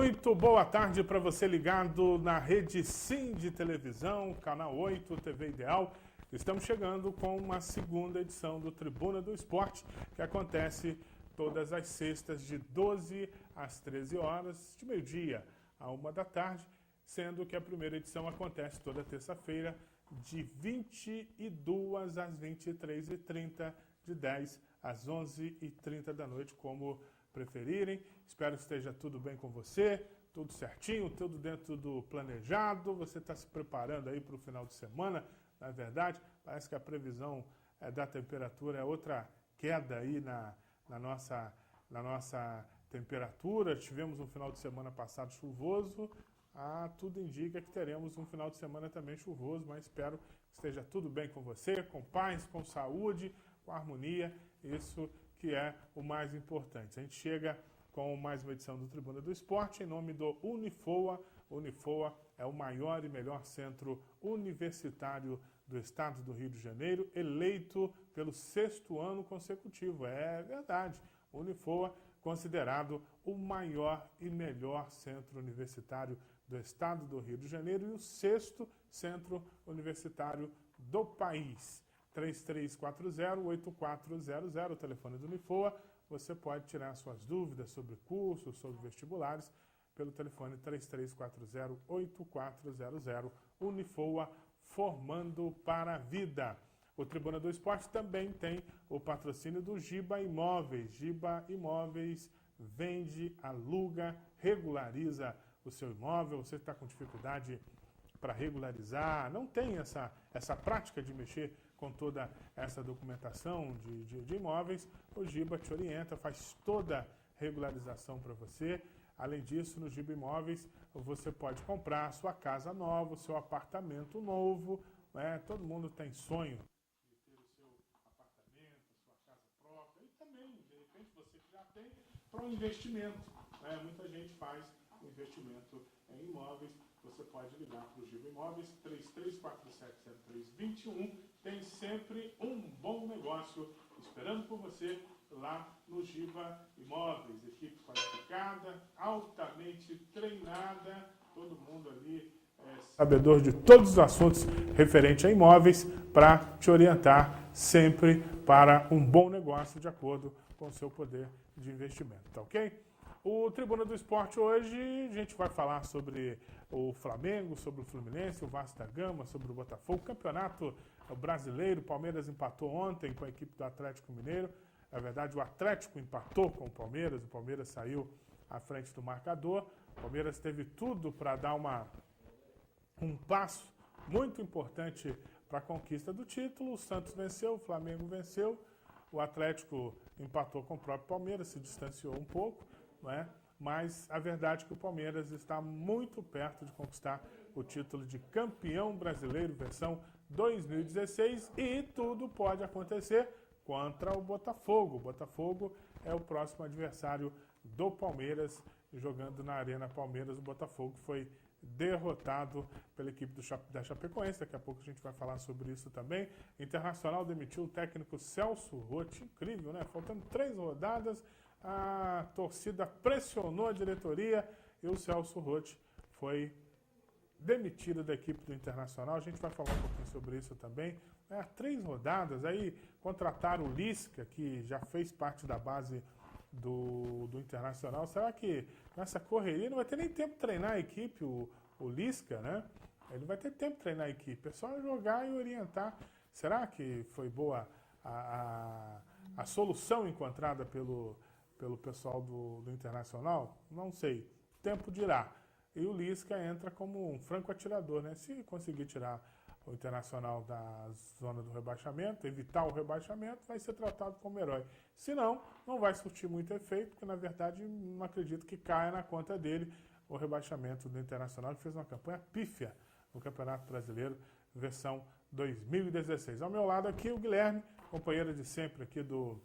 Muito boa tarde para você ligado na Rede Sim de televisão, Canal 8, TV Ideal. Estamos chegando com uma segunda edição do Tribuna do Esporte, que acontece todas as sextas de 12 às 13 horas, de meio-dia a 1 da tarde, sendo que a primeira edição acontece toda terça-feira, de 22 às 23h30, de 10 às 11h30 da noite, como preferirem. Espero que esteja tudo bem com você, tudo certinho, tudo dentro do planejado. Você está se preparando aí para o final de semana, na verdade. Parece que a previsão da temperatura é outra queda aí na nossa temperatura. Tivemos um final de semana passado chuvoso. Tudo indica que teremos um final de semana também chuvoso, mas espero que esteja tudo bem com você, com paz, com saúde, com harmonia. Isso que é o mais importante. A gente chega com mais uma edição do Tribuna do Esporte em nome do Unifoa. O Unifoa é o maior e melhor centro universitário do estado do Rio de Janeiro, eleito pelo 6º ano consecutivo. É verdade. O Unifoa, considerado o maior e melhor centro universitário do estado do Rio de Janeiro e o 6º centro universitário do país. 3340-8400, o telefone do Unifoa. Você pode tirar suas dúvidas sobre cursos, sobre vestibulares, pelo telefone 3340-8400. Unifoa, formando para a vida. O Tribuna do Esporte também tem o patrocínio do Giba Imóveis. Giba Imóveis vende, aluga, regulariza o seu imóvel. Você está com dificuldade para regularizar, não tem essa prática de mexer com toda essa documentação de imóveis, o Giba te orienta, faz toda a regularização para você. Além disso, no Giba Imóveis, você pode comprar a sua casa nova, o seu apartamento novo, né? Todo mundo tem sonho de ter o seu apartamento, a sua casa própria, e também, de repente, você que já tem, para um investimento, né? Muita gente faz um investimento em imóveis. Você pode ligar para o Giba Imóveis, 33470321. Tem sempre um bom negócio esperando por você lá no Giba Imóveis. Equipe qualificada, altamente treinada, todo mundo ali sabedor de todos os assuntos referentes a imóveis para te orientar sempre para um bom negócio de acordo com o seu poder de investimento, tá ok? O Tribuna do Esporte hoje, a gente vai falar sobre o Flamengo, sobre o Fluminense, o Vasco da Gama, sobre o Botafogo, Campeonato Brasileiro. O Palmeiras empatou ontem com a equipe do Atlético Mineiro. Na verdade, o Atlético empatou com o Palmeiras saiu à frente do marcador. O Palmeiras teve tudo para dar um passo muito importante para a conquista do título. O Santos venceu, o Flamengo venceu, o Atlético empatou com o próprio Palmeiras, se distanciou um pouco. Não é? Mas a verdade é que o Palmeiras está muito perto de conquistar o título de campeão brasileiro versão 2016 e tudo pode acontecer contra o Botafogo. O Botafogo é o próximo adversário do Palmeiras, jogando na Arena Palmeiras. O Botafogo foi derrotado pela equipe da Chapecoense. Daqui a pouco a gente vai falar sobre isso também. Internacional demitiu o técnico Celso Roth. Incrível, né? Faltando 3 rodadas. A torcida pressionou a diretoria e o Celso Roth foi demitido da equipe do Internacional. A gente vai falar um pouquinho sobre isso também. 3 rodadas, aí contrataram o Lisca, que já fez parte da base do Internacional. Será que nessa correria não vai ter nem tempo de treinar a equipe, o Lisca, né? Ele vai ter tempo de treinar a equipe, é só jogar e orientar. Será que foi boa a solução encontrada pelo pessoal do Internacional? Não sei. O tempo dirá. E o Lisca entra como um franco atirador, né? Se conseguir tirar o Internacional da zona do rebaixamento, evitar o rebaixamento, vai ser tratado como herói. Se não, não vai surtir muito efeito, porque na verdade não acredito que caia na conta dele o rebaixamento do Internacional, que fez uma campanha pífia no Campeonato Brasileiro, versão 2016. Ao meu lado aqui o Guilherme, companheiro de sempre aqui do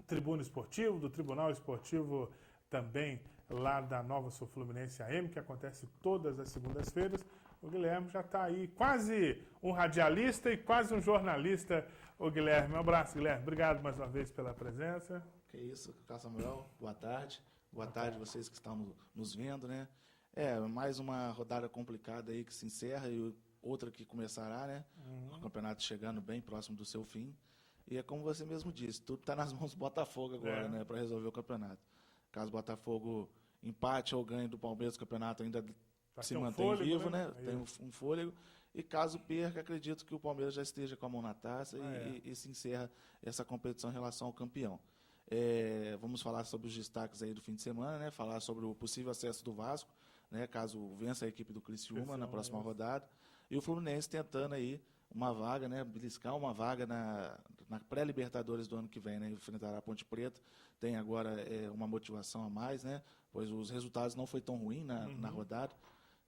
Tribuna Esportivo, do Tribunal Esportivo também lá da Nova Sul Fluminense AM, que acontece todas as segundas-feiras. O Guilherme já está aí, quase um radialista e quase um jornalista. O Guilherme, um abraço, Guilherme. Obrigado mais uma vez pela presença. Que isso, Carlos Samuel. Boa tarde. Boa tarde, vocês que estão nos vendo, né? Mais uma rodada complicada aí que se encerra e outra que começará, né? O campeonato chegando bem próximo do seu fim. E é como você mesmo disse, tudo está nas mãos do Botafogo agora, né? Para resolver o campeonato. Caso o Botafogo empate ou ganhe do Palmeiras, o campeonato ainda se mantém vivo, né? Tem um fôlego. E caso perca, acredito que o Palmeiras já esteja com a mão na taça e se encerra essa competição em relação ao campeão. Vamos falar sobre os destaques aí do fim de semana, né? Falar sobre o possível acesso do Vasco, né? Caso vença a equipe do Criciúma na próxima rodada. E o Fluminense tentando aí uma vaga, né? Beliscar uma vaga na pré-Libertadores do ano que vem, né? Enfrentará a Ponte Preta. Tem agora uma motivação a mais, né? Pois os resultados não foi tão ruim na rodada.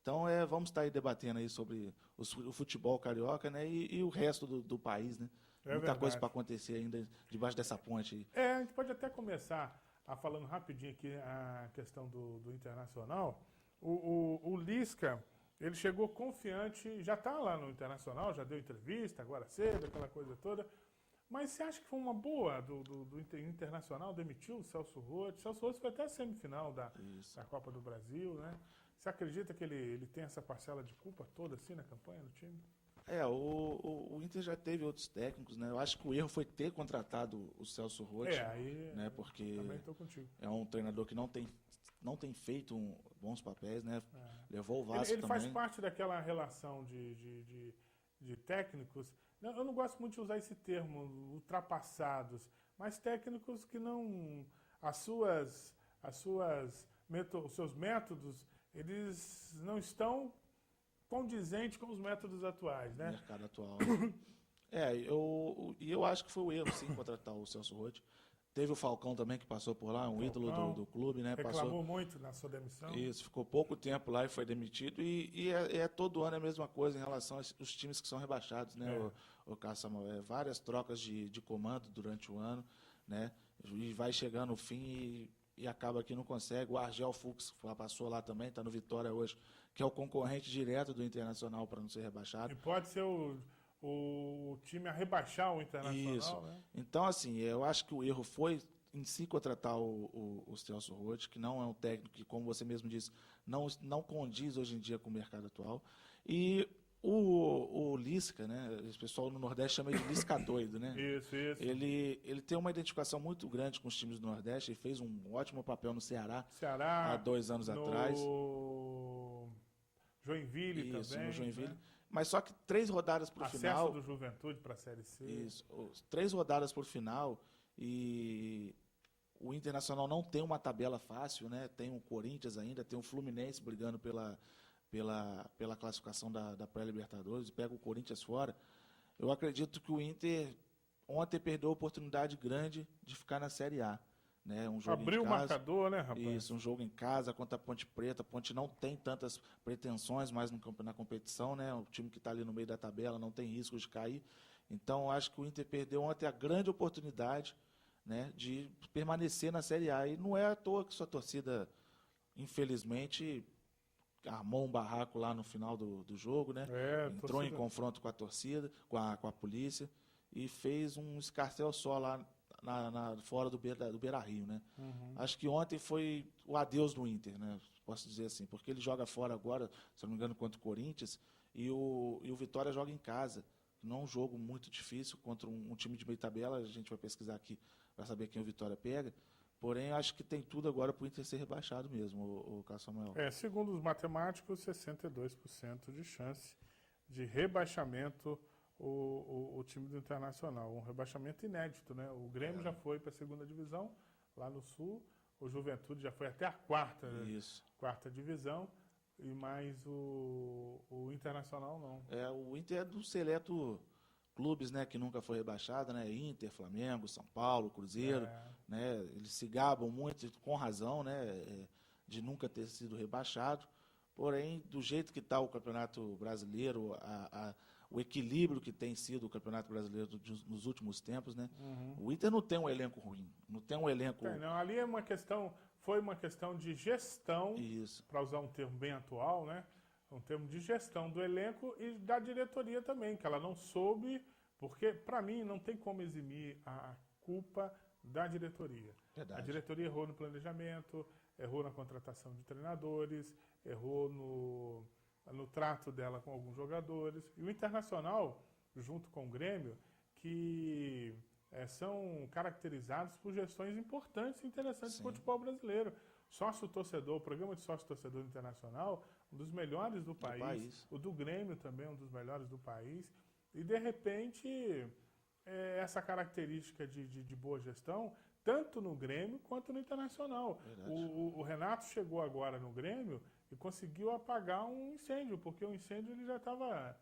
Então, vamos estar aí debatendo aí sobre o futebol carioca, né? E o resto do país, né? Muita coisa para acontecer ainda debaixo dessa ponte aí. A gente pode até começar falando rapidinho aqui a questão do Internacional. O Lisca, ele chegou confiante, já está lá no Internacional, já deu entrevista agora cedo, aquela coisa toda. Mas você acha que foi uma boa do Internacional demitiu o Celso Roth? O Celso Roth foi até a semifinal da Copa do Brasil, né? Você acredita que ele tem essa parcela de culpa toda assim na campanha do time? O Inter já teve outros técnicos, né? Eu acho que o erro foi ter contratado o Celso Roth, né? Porque também tô contigo. É um treinador que não tem feito bons papéis, né? Levou o Vasco ele também. Faz parte daquela relação de técnicos. Eu não gosto muito de usar esse termo, ultrapassados, mas técnicos que não os seus métodos, eles não estão condizentes com os métodos atuais, né? No mercado atual. Eu acho que foi o erro, sim, contratar o Celso Roth. Teve o Falcão também, que passou por lá, ídolo do clube, né? Reclamou muito na sua demissão. Isso, ficou pouco tempo lá e foi demitido. E todo ano é a mesma coisa em relação aos times que são rebaixados, né? O Samuel, várias trocas de comando durante o ano, né? E vai chegando o fim e acaba que não consegue. O Argel Fux passou lá também, está no Vitória hoje, que é o concorrente direto do Internacional para não ser rebaixado. E pode ser o time a rebaixar o Internacional. Isso. Né? Então, assim, eu acho que o erro foi em si contratar o Celso Roth, que não é um técnico que, como você mesmo disse, não condiz hoje em dia com o mercado atual. E o Lisca, né? O pessoal no Nordeste chama de Lisca doido, né? Isso. Ele tem uma identificação muito grande com os times do Nordeste. Ele fez um ótimo papel no Ceará há 2 anos atrás. Joinville também. Isso, no Joinville. Né? Mas só que 3 rodadas para o final... Acesso do Juventude para a Série C. Isso. 3 rodadas por final e o Internacional não tem uma tabela fácil, né? Tem o Corinthians ainda, tem o Fluminense brigando pela classificação da pré-Libertadores, pega o Corinthians fora. Eu acredito que o Inter ontem perdeu a oportunidade grande de ficar na Série A. Né? Um jogo Abriu em casa, o marcador, né, rapaz? Isso, um jogo em casa contra a Ponte Preta. A Ponte não tem tantas pretensões mais na competição, né? O time que está ali no meio da tabela não tem risco de cair. Então, acho que o Inter perdeu ontem a grande oportunidade, né, de permanecer na Série A. E não é à toa que sua torcida, infelizmente, armou um barraco lá no final do jogo, né? Entrou em confronto com a torcida, com a polícia, e fez um escarcéu só lá fora do Beira-Rio, né? Acho que ontem foi o adeus do Inter, né? Posso dizer assim, porque ele joga fora agora, se não me engano, contra o Corinthians, e o Vitória joga em casa. Não é um jogo muito difícil contra um time de meio tabela, a gente vai pesquisar aqui para saber quem o Vitória pega. Porém, acho que tem tudo agora para o Inter ser rebaixado mesmo, o Cássio Samuel. Segundo os matemáticos, 62% de chance de rebaixamento o time do Internacional. Um rebaixamento inédito, né? O Grêmio já foi para a segunda divisão, lá no Sul. O Juventude já foi até a quarta divisão. E mais o Internacional não. O Inter é do seleto clubes, né, que nunca foi rebaixado, né? Inter, Flamengo, São Paulo, Cruzeiro, né? Eles se gabam muito, com razão, né, de nunca ter sido rebaixado. Porém, do jeito que está o Campeonato Brasileiro, o equilíbrio que tem sido o Campeonato Brasileiro nos últimos tempos, né? O Inter não tem um elenco ruim, não tem um elenco... ali foi uma questão de gestão, para usar um termo bem atual, né? Um termo de gestão do elenco e da diretoria também, que ela não soube, porque, para mim, não tem como eximir a culpa da diretoria. Verdade. A diretoria errou no planejamento, errou na contratação de treinadores, errou no trato dela com alguns jogadores. E o Internacional, junto com o Grêmio, que são caracterizados por gestões importantes e interessantes do futebol brasileiro. Sócio-torcedor, o programa de sócio-torcedor internacional, um dos melhores do país. O do Grêmio também, um dos melhores do país. E, de repente, essa característica de boa gestão, tanto no Grêmio quanto no Internacional. O Renato chegou agora no Grêmio e conseguiu apagar um incêndio, porque o incêndio ele já estava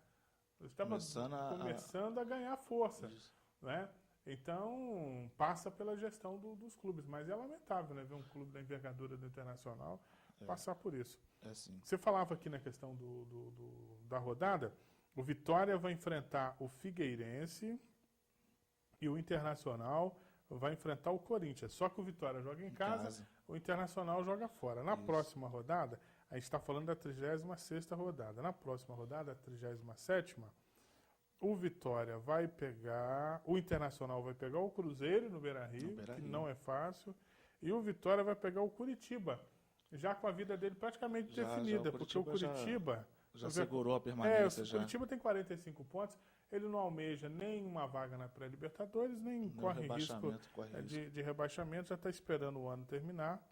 começando a ganhar força. Né? Então, passa pela gestão dos clubes. Mas é lamentável, né, ver um clube da envergadura do Internacional passar por isso. Você falava aqui na questão da rodada, o Vitória vai enfrentar o Figueirense e o Internacional vai enfrentar o Corinthians. Só que o Vitória joga em casa, o Internacional joga fora. Na próxima rodada, a gente está falando da 36ª rodada. Na próxima rodada, a 37ª, o Vitória vai pegar... O Internacional vai pegar o Cruzeiro no Beira-Rio, que não é fácil. E o Vitória vai pegar o Curitiba, já com a vida dele praticamente definida. Porque o Curitiba... Já segurou a permanência. O Curitiba tem 45 pontos. Ele não almeja nem uma vaga na pré-Libertadores, nem corre risco de rebaixamento. Já está esperando o ano terminar.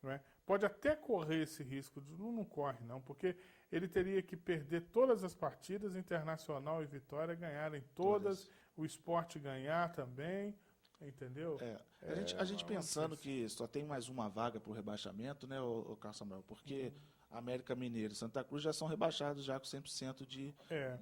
Né? Pode até correr esse risco, não corre não, porque ele teria que perder todas as partidas, Internacional e Vitória ganharem todas, o Sport ganhar também, entendeu? A gente pensando que só tem mais uma vaga para o rebaixamento, né, o Carlos Samuel, porque América Mineiro e Santa Cruz já são rebaixados já com 100% de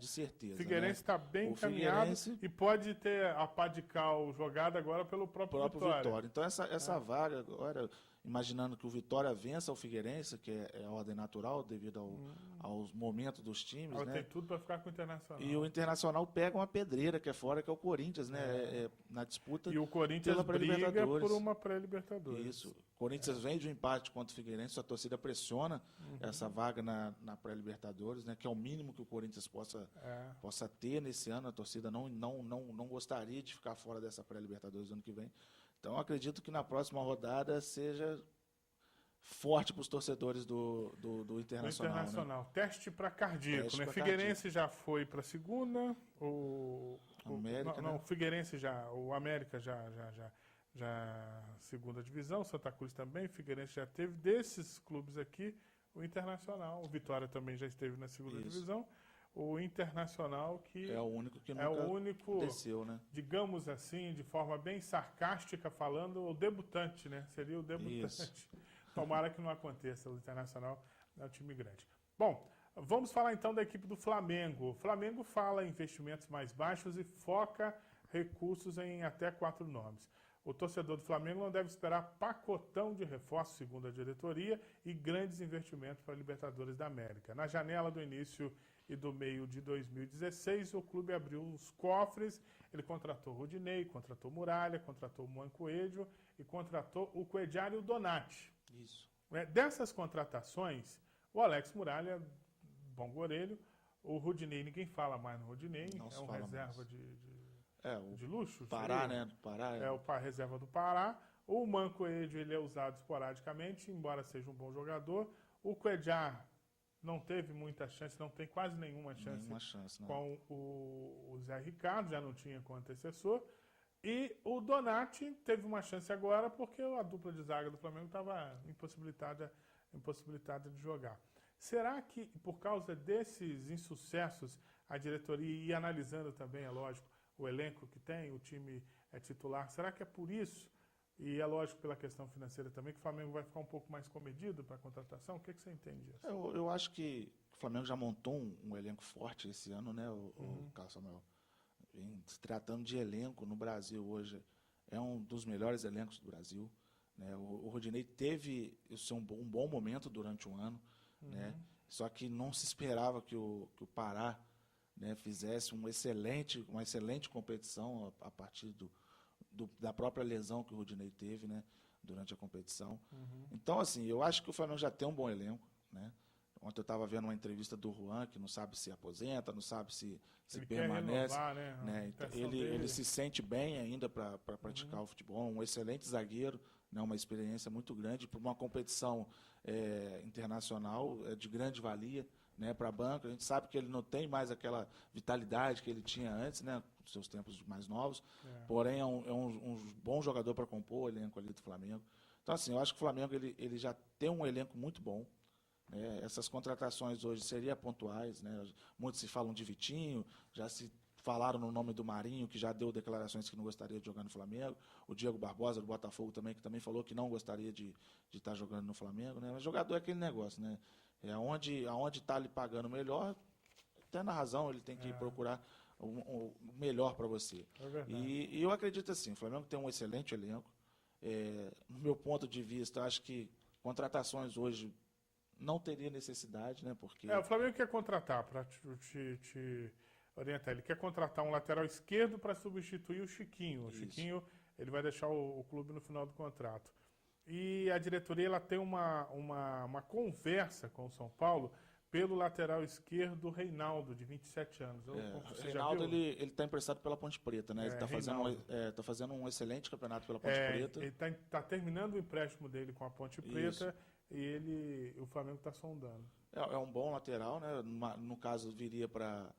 certeza. O Figueirense está bem encaminhado e pode ter a pá de cal jogada agora pelo próprio Vitória. Então essa vaga agora, imaginando que o Vitória vença o Figueirense, que é a ordem natural devido aos momentos dos times, né? Tem tudo para ficar com o Internacional. E o Internacional pega uma pedreira que é fora, que é o Corinthians, né? Na disputa. E o Corinthians briga por uma pré-Libertadores. Isso. O Corinthians vem de um empate contra o Figueirense, a torcida pressiona essa vaga na pré-Libertadores, né? Que é o mínimo que o Corinthians possa ter nesse ano. A torcida não gostaria de ficar fora dessa pré-Libertadores ano que vem. Então, eu acredito que na próxima rodada seja forte para os torcedores do Internacional. Internacional. Né? Teste para cardíaco. Né? Figueirense já foi para a segunda. O Figueirense já. O América já segunda divisão. Santa Cruz também. Figueirense já teve. Desses clubes aqui, o Internacional. O Vitória também já esteve na segunda divisão. O Internacional que é o único que nunca desceu, né? Digamos assim, de forma bem sarcástica falando, o debutante, né? Seria o debutante. Isso. Tomara que não aconteça, o Internacional é um time grande. Bom, vamos falar então da equipe do Flamengo. O Flamengo fala em investimentos mais baixos e foca recursos em até 4 nomes. O torcedor do Flamengo não deve esperar pacotão de reforço, segundo a diretoria, e grandes investimentos para a Libertadores da América. Na janela do início e do meio de 2016, o clube abriu os cofres, ele contratou Rodinei, contratou Muralha, contratou Mancoejo e contratou o Coedjari e o Donati. Isso. Dessas contratações, o Alex Muralha, bom goleiro, o Rodinei, ninguém fala mais no Rodinei, é um reserva de luxo. Pará, né? Pará, é o reserva do Pará. O Mancoejo, ele é usado esporadicamente, embora seja um bom jogador. O Coedjari não teve muita chance, não tem quase nenhuma chance com o Zé Ricardo, já não tinha com o antecessor. E o Donati teve uma chance agora porque a dupla de zaga do Flamengo estava impossibilitada de jogar. Será que, por causa desses insucessos, a diretoria ia analisando também, é lógico, o elenco que tem, o time titular, será que é por isso? E é lógico, pela questão financeira também, que o Flamengo vai ficar um pouco mais comedido para a contratação? O que você entende disso? Eu acho que o Flamengo já montou um elenco forte esse ano, né, o Carlos Samuel? Se tratando de elenco no Brasil hoje, é um dos melhores elencos do Brasil. Né? O Rodinei teve um bom momento durante um ano, né? Só que não se esperava que o Pará, né, fizesse uma excelente competição a partir da própria lesão que o Rodinei teve, né, durante a competição. Então, assim, eu acho que o Flamengo já tem um bom elenco, né? Ontem eu estava vendo uma entrevista do Juan, que não sabe se aposenta, não sabe se Ele permanece. quer renovar, né? Então, ele se sente bem ainda para praticar o futebol, um excelente zagueiro, né, uma experiência muito grande para uma competição internacional de grande valia, né, para a banca. A gente sabe que ele não tem mais aquela vitalidade que ele tinha antes, né, nos seus tempos mais novos, porém é um bom jogador para compor o elenco ali do Flamengo. Então, assim, eu acho que o Flamengo ele já tem um elenco muito bom. Essas contratações hoje seriam pontuais, né? Muitos se falam de Vitinho, já se falaram no nome do Marinho, que já deu declarações que não gostaria de jogar no Flamengo, o Diego Barbosa, do Botafogo também, que também falou que não gostaria de estar jogando no Flamengo, né? Mas jogador é aquele negócio, né? Aonde está lhe pagando melhor, tendo a razão, ele tem que procurar o melhor para você. E eu acredito assim, o Flamengo tem um excelente elenco. No meu ponto de vista, acho que contratações hoje não teria necessidade, né? Porque o Flamengo quer contratar, para te orientar, ele quer contratar um lateral esquerdo para substituir o Chiquinho. O Chiquinho, ele vai deixar o clube no final do contrato. E a diretoria ela tem uma conversa com o São Paulo pelo lateral esquerdo Reinaldo, de 27 anos. O Reinaldo ele está emprestado pela Ponte Preta, né? Ele está fazendo um excelente campeonato pela Ponte Preta. Ele está terminando o empréstimo dele com a Ponte Preta. E o Flamengo está sondando. É um bom lateral, né? No caso, viria para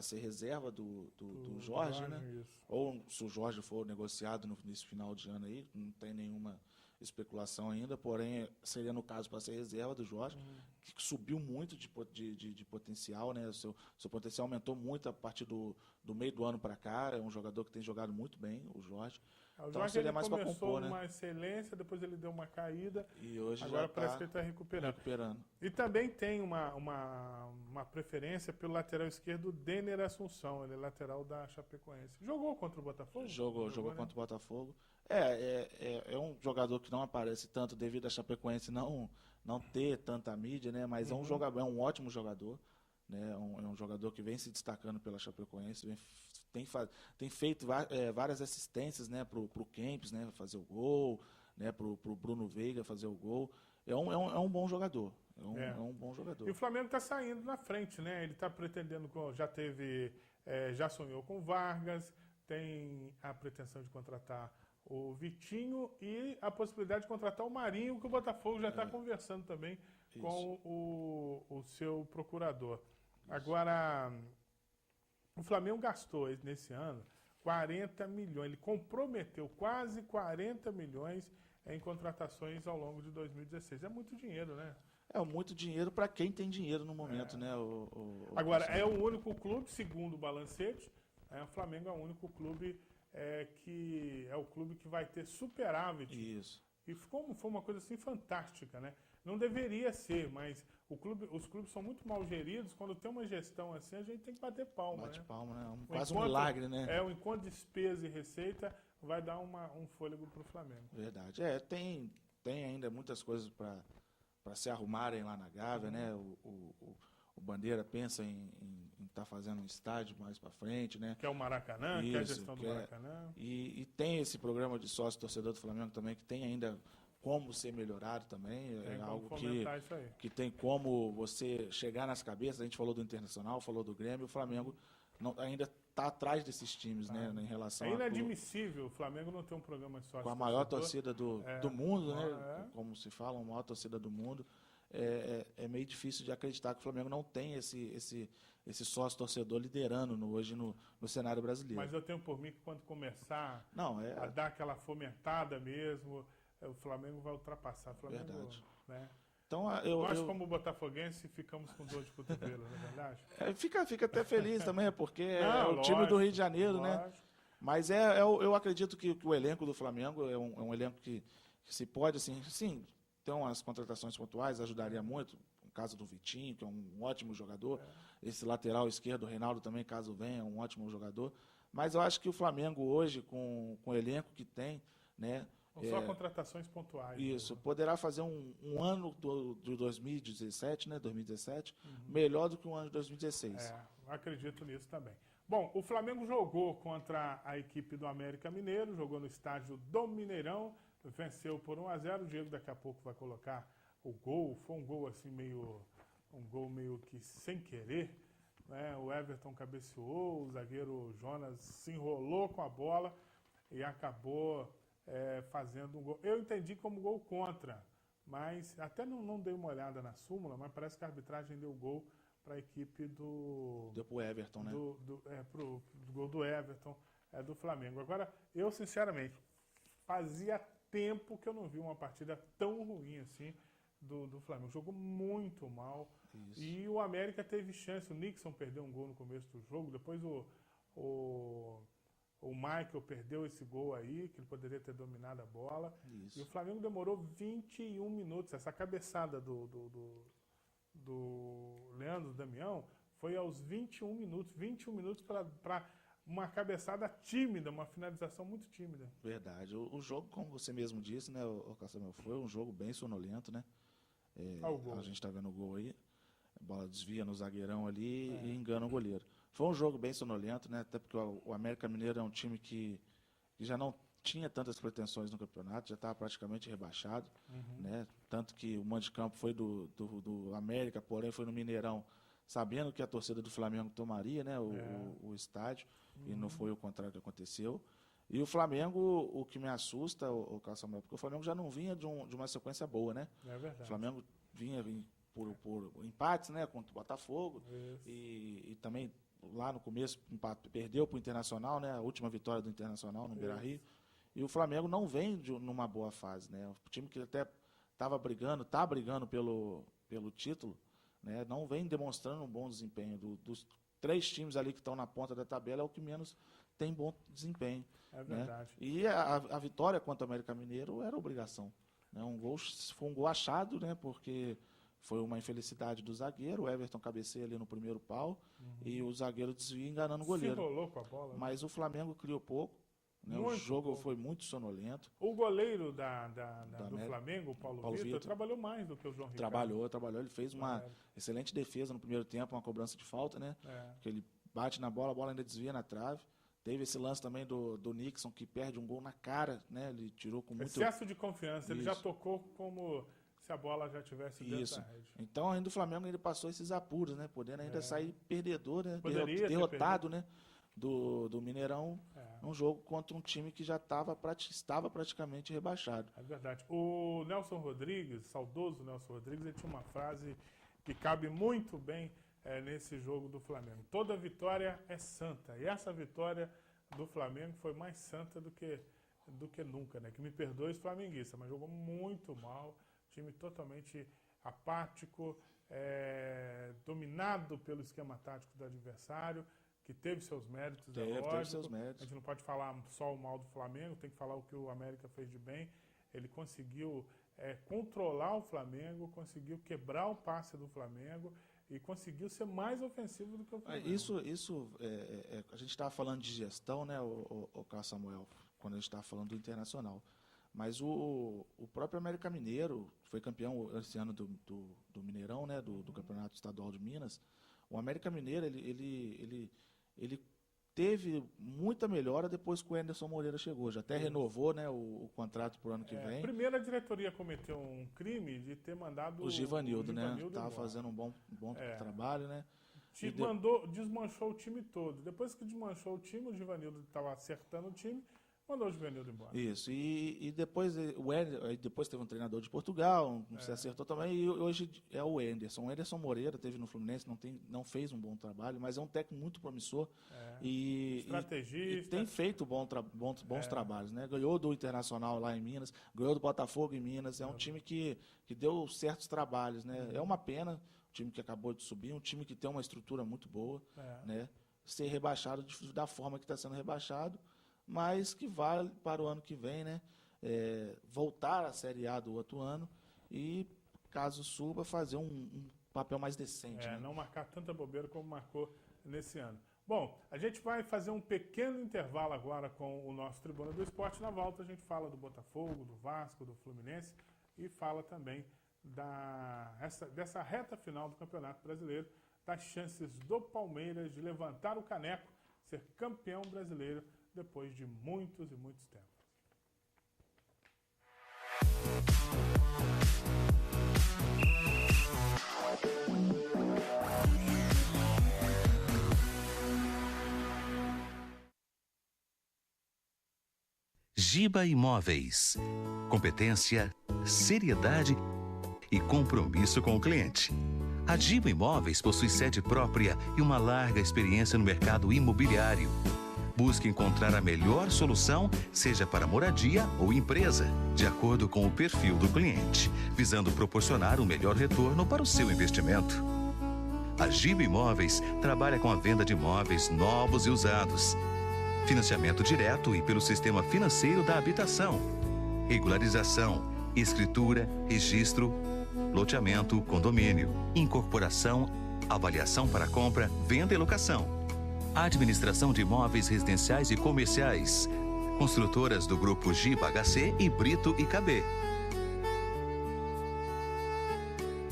ser reserva do Jorge, né? Isso. Ou se o Jorge for negociado nesse final de ano aí, não tem nenhuma especulação ainda, porém seria no caso para ser reserva do Jorge, que subiu muito de potencial, né? O seu potencial aumentou muito a partir do meio do ano para cá. É um jogador que tem jogado muito bem, o Jorge. O então Jorge seria mais para compor, né? uma excelência, depois ele deu uma caída. E hoje agora parece que ele está recuperando. E também tem uma preferência pelo lateral esquerdo, Denner Assunção. Ele é lateral da Chapecoense. Jogou contra o Botafogo? Jogou contra o Botafogo. É um jogador que não aparece tanto devido a Chapecoense não ter tanta mídia, né? Mas é um ótimo jogador. Né? É um jogador que vem se destacando pela Chapecoense, tem feito várias assistências, né, para o Kempis, né, fazer o gol, né, para o Bruno Veiga fazer o gol. É um bom jogador. É um bom jogador. E o Flamengo está saindo na frente, né? Ele está pretendendo, já sonhou com Vargas, tem a pretensão de contratar o Vitinho e a possibilidade de contratar o Marinho, que o Botafogo já está conversando também com o seu procurador. Agora, o Flamengo gastou nesse ano 40 milhões. Ele comprometeu quase 40 milhões em contratações ao longo de 2016. É muito dinheiro, né? É muito dinheiro para quem tem dinheiro no momento, né? Agora, é o único clube, segundo o Balancete, o Flamengo é o único clube que é o clube que vai ter superávit. Isso. E foi uma coisa assim fantástica, né? Não deveria ser, mas os clubes são muito mal geridos. Quando tem uma gestão assim, a gente tem que bater palma. Bate palma, né? Quase um milagre, né? O encontro de despesa e receita vai dar um fôlego para o Flamengo. Verdade. Tem ainda muitas coisas para se arrumarem lá na Gávea, né? O Bandeira pensa em estar fazendo um estádio mais para frente, né? Que é o Maracanã, que é a gestão do Maracanã. E tem esse programa de sócio-torcedor do Flamengo também, que tem ainda como ser melhorado também. É algo que tem como você chegar nas cabeças. A gente falou do Internacional, falou do Grêmio, o Flamengo ainda está atrás desses times, né? Em relação é inadmissível o Flamengo não ter um programa de sócio-torcedor. Com a maior torcida do mundo, né? Como se fala, a maior torcida do mundo. É meio difícil de acreditar que o Flamengo não tem esse sócio-torcedor liderando hoje no cenário brasileiro. Mas eu tenho por mim que quando começar a dar aquela fomentada mesmo, o Flamengo vai ultrapassar. O Flamengo, verdade. Né? Então, nós, como botafoguense, ficamos com dor de cotovelo, não é verdade? Fica até feliz também, porque é o time do Rio de Janeiro, né? Mas eu acredito que o elenco do Flamengo é um elenco que se pode, assim, sim, ter umas contratações pontuais, ajudaria muito. No caso do Vitinho, que é um ótimo jogador. Esse lateral esquerdo, o Reinaldo também, caso venha, é um ótimo jogador. Mas eu acho que o Flamengo hoje, com o elenco que tem, né? Só contratações pontuais. Isso, poderá fazer um ano de 2017, né? 2017, melhor do que um ano de 2016. Acredito nisso também. Bom, o Flamengo jogou contra a equipe do América Mineiro, jogou no estádio do Mineirão, venceu por 1-0. O Diego daqui a pouco vai colocar o gol. Foi um gol assim meio um gol meio que sem querer, né? O Everton cabeceou, o zagueiro Jonas se enrolou com a bola e acabou fazendo um gol. Eu entendi como gol contra, mas até não dei uma olhada na súmula, mas parece que a arbitragem deu gol para a equipe do... Deu pro Everton, né? Pro gol do Everton, do Flamengo. Agora, eu sinceramente, fazia tempo que eu não vi uma partida tão ruim assim do Flamengo. Jogou muito mal. Isso. E o América teve chance. O Nixon perdeu um gol no começo do jogo, depois o Michael perdeu esse gol aí, que ele poderia ter dominado a bola. Isso. E o Flamengo demorou 21 minutos. Essa cabeçada do Leandro Damião foi aos 21 minutos. 21 minutos para uma cabeçada tímida, uma finalização muito tímida. Verdade. O jogo, como você mesmo disse, né, o Cassamel, foi um jogo bem sonolento, né? A gente tá vendo o gol aí. A bola desvia no zagueirão ali e engana o goleiro. Foi um jogo bem sonolento, né? Até porque o América Mineiro é um time que já não tinha tantas pretensões no campeonato, já estava praticamente rebaixado, né? Tanto que o mando de campo foi do América, porém foi no Mineirão, sabendo que a torcida do Flamengo tomaria, né, o estádio, e não foi o contrário que aconteceu. E o Flamengo, o que me assusta, o Calçamel, porque o Flamengo já não vinha de uma sequência boa, né? É verdade. O Flamengo vinha por empates, né, contra o Botafogo, e também lá no começo perdeu para o Internacional, né, a última vitória do Internacional no Beira-Rio. E o Flamengo não vem numa boa fase, né? O time que até está brigando pelo título, né, não vem demonstrando um bom desempenho. Dos 3 times ali que estão na ponta da tabela, é o que menos tem bom desempenho. É verdade. Né? E a vitória contra o América Mineiro era obrigação. Né? Foi um gol achado, né? Porque foi uma infelicidade do zagueiro, o Everton cabeceia ali no primeiro pau, e o zagueiro desvia enganando o goleiro. Se enrolou com a bola. Mas o Flamengo criou pouco. Né? O jogo foi muito sonolento. O goleiro do Flamengo, o Paulo Vitor, trabalhou mais do que o João Ricardo. Trabalhou. Ele fez uma excelente defesa no primeiro tempo, uma cobrança de falta, né? Que ele bate na bola, a bola ainda desvia na trave. Teve esse lance também do Nixon, que perde um gol na cara, né? Ele tirou com muito... Excesso de confiança. Ele já tocou como se a bola já tivesse dentro da rede. Então, ainda o Flamengo ainda passou esses apuros, né? Podendo ainda sair perdedor, né? Derrotado, né? Do Mineirão, num jogo contra um time que já estava praticamente rebaixado. É verdade. O Nelson Rodrigues, saudoso Nelson Rodrigues, ele tinha uma frase que cabe muito bem nesse jogo do Flamengo. Toda vitória é santa. E essa vitória do Flamengo foi mais santa do que nunca, né? Que me perdoe os flamenguistas, mas jogou muito mal. Time totalmente apático, dominado pelo esquema tático do adversário, que teve seus méritos, teve seus méritos. A gente não pode falar só o mal do Flamengo, tem que falar o que o América fez de bem. Ele conseguiu controlar o Flamengo, conseguiu quebrar o passe do Flamengo e conseguiu ser mais ofensivo do que o Flamengo. A gente estava falando de gestão, né, o Carlos Samuel, quando a gente estava falando do Internacional. Mas o próprio América Mineiro foi campeão esse ano do Mineirão, né, do Campeonato Estadual de Minas. O América Mineiro, ele teve muita melhora depois que o Anderson Moreira chegou. Já até renovou, né, o contrato para o ano que vem. Primeiro, a diretoria cometeu um crime de ter mandado o Givanildo, né? Estava fazendo um bom trabalho, né? Desmanchou o time todo. Depois que desmanchou o time, o Givanildo estava acertando o time, mandou o Givanildo embora. Isso. E depois depois teve um treinador de Portugal, não se acertou também, e hoje é o Anderson. O Anderson Moreira teve no Fluminense, não fez um bom trabalho, mas é um técnico muito promissor. Estrategista. E tem feito bons trabalhos, né? Ganhou do Internacional lá em Minas, ganhou do Botafogo em Minas. É um time que deu certos trabalhos, né? É uma pena, um time que acabou de subir, um time que tem uma estrutura muito boa, né? Ser rebaixado da forma que está sendo rebaixado, mas que vale para o ano que vem, né? Voltar à Série A do outro ano e, caso suba, fazer um papel mais decente. Né? Não marcar tanta bobeira como marcou nesse ano. Bom, a gente vai fazer um pequeno intervalo agora com o nosso Tribuna do Esporte. Na volta a gente fala do Botafogo, do Vasco, do Fluminense e fala também dessa reta final do Campeonato Brasileiro, das chances do Palmeiras de levantar o caneco, ser campeão brasileiro depois de muitos e muitos tempos. Giba Imóveis. Competência, seriedade e compromisso com o cliente. A Giba Imóveis possui sede própria e uma larga experiência no mercado imobiliário. Busque encontrar a melhor solução, seja para moradia ou empresa, de acordo com o perfil do cliente, visando proporcionar um melhor retorno para o seu investimento. A Giba Imóveis trabalha com a venda de imóveis novos e usados, financiamento direto e pelo sistema financeiro da habitação, regularização, escritura, registro, loteamento, condomínio, incorporação, avaliação para compra, venda e locação. Administração de imóveis residenciais e comerciais. Construtoras do grupo Giba HC e Brito e KB.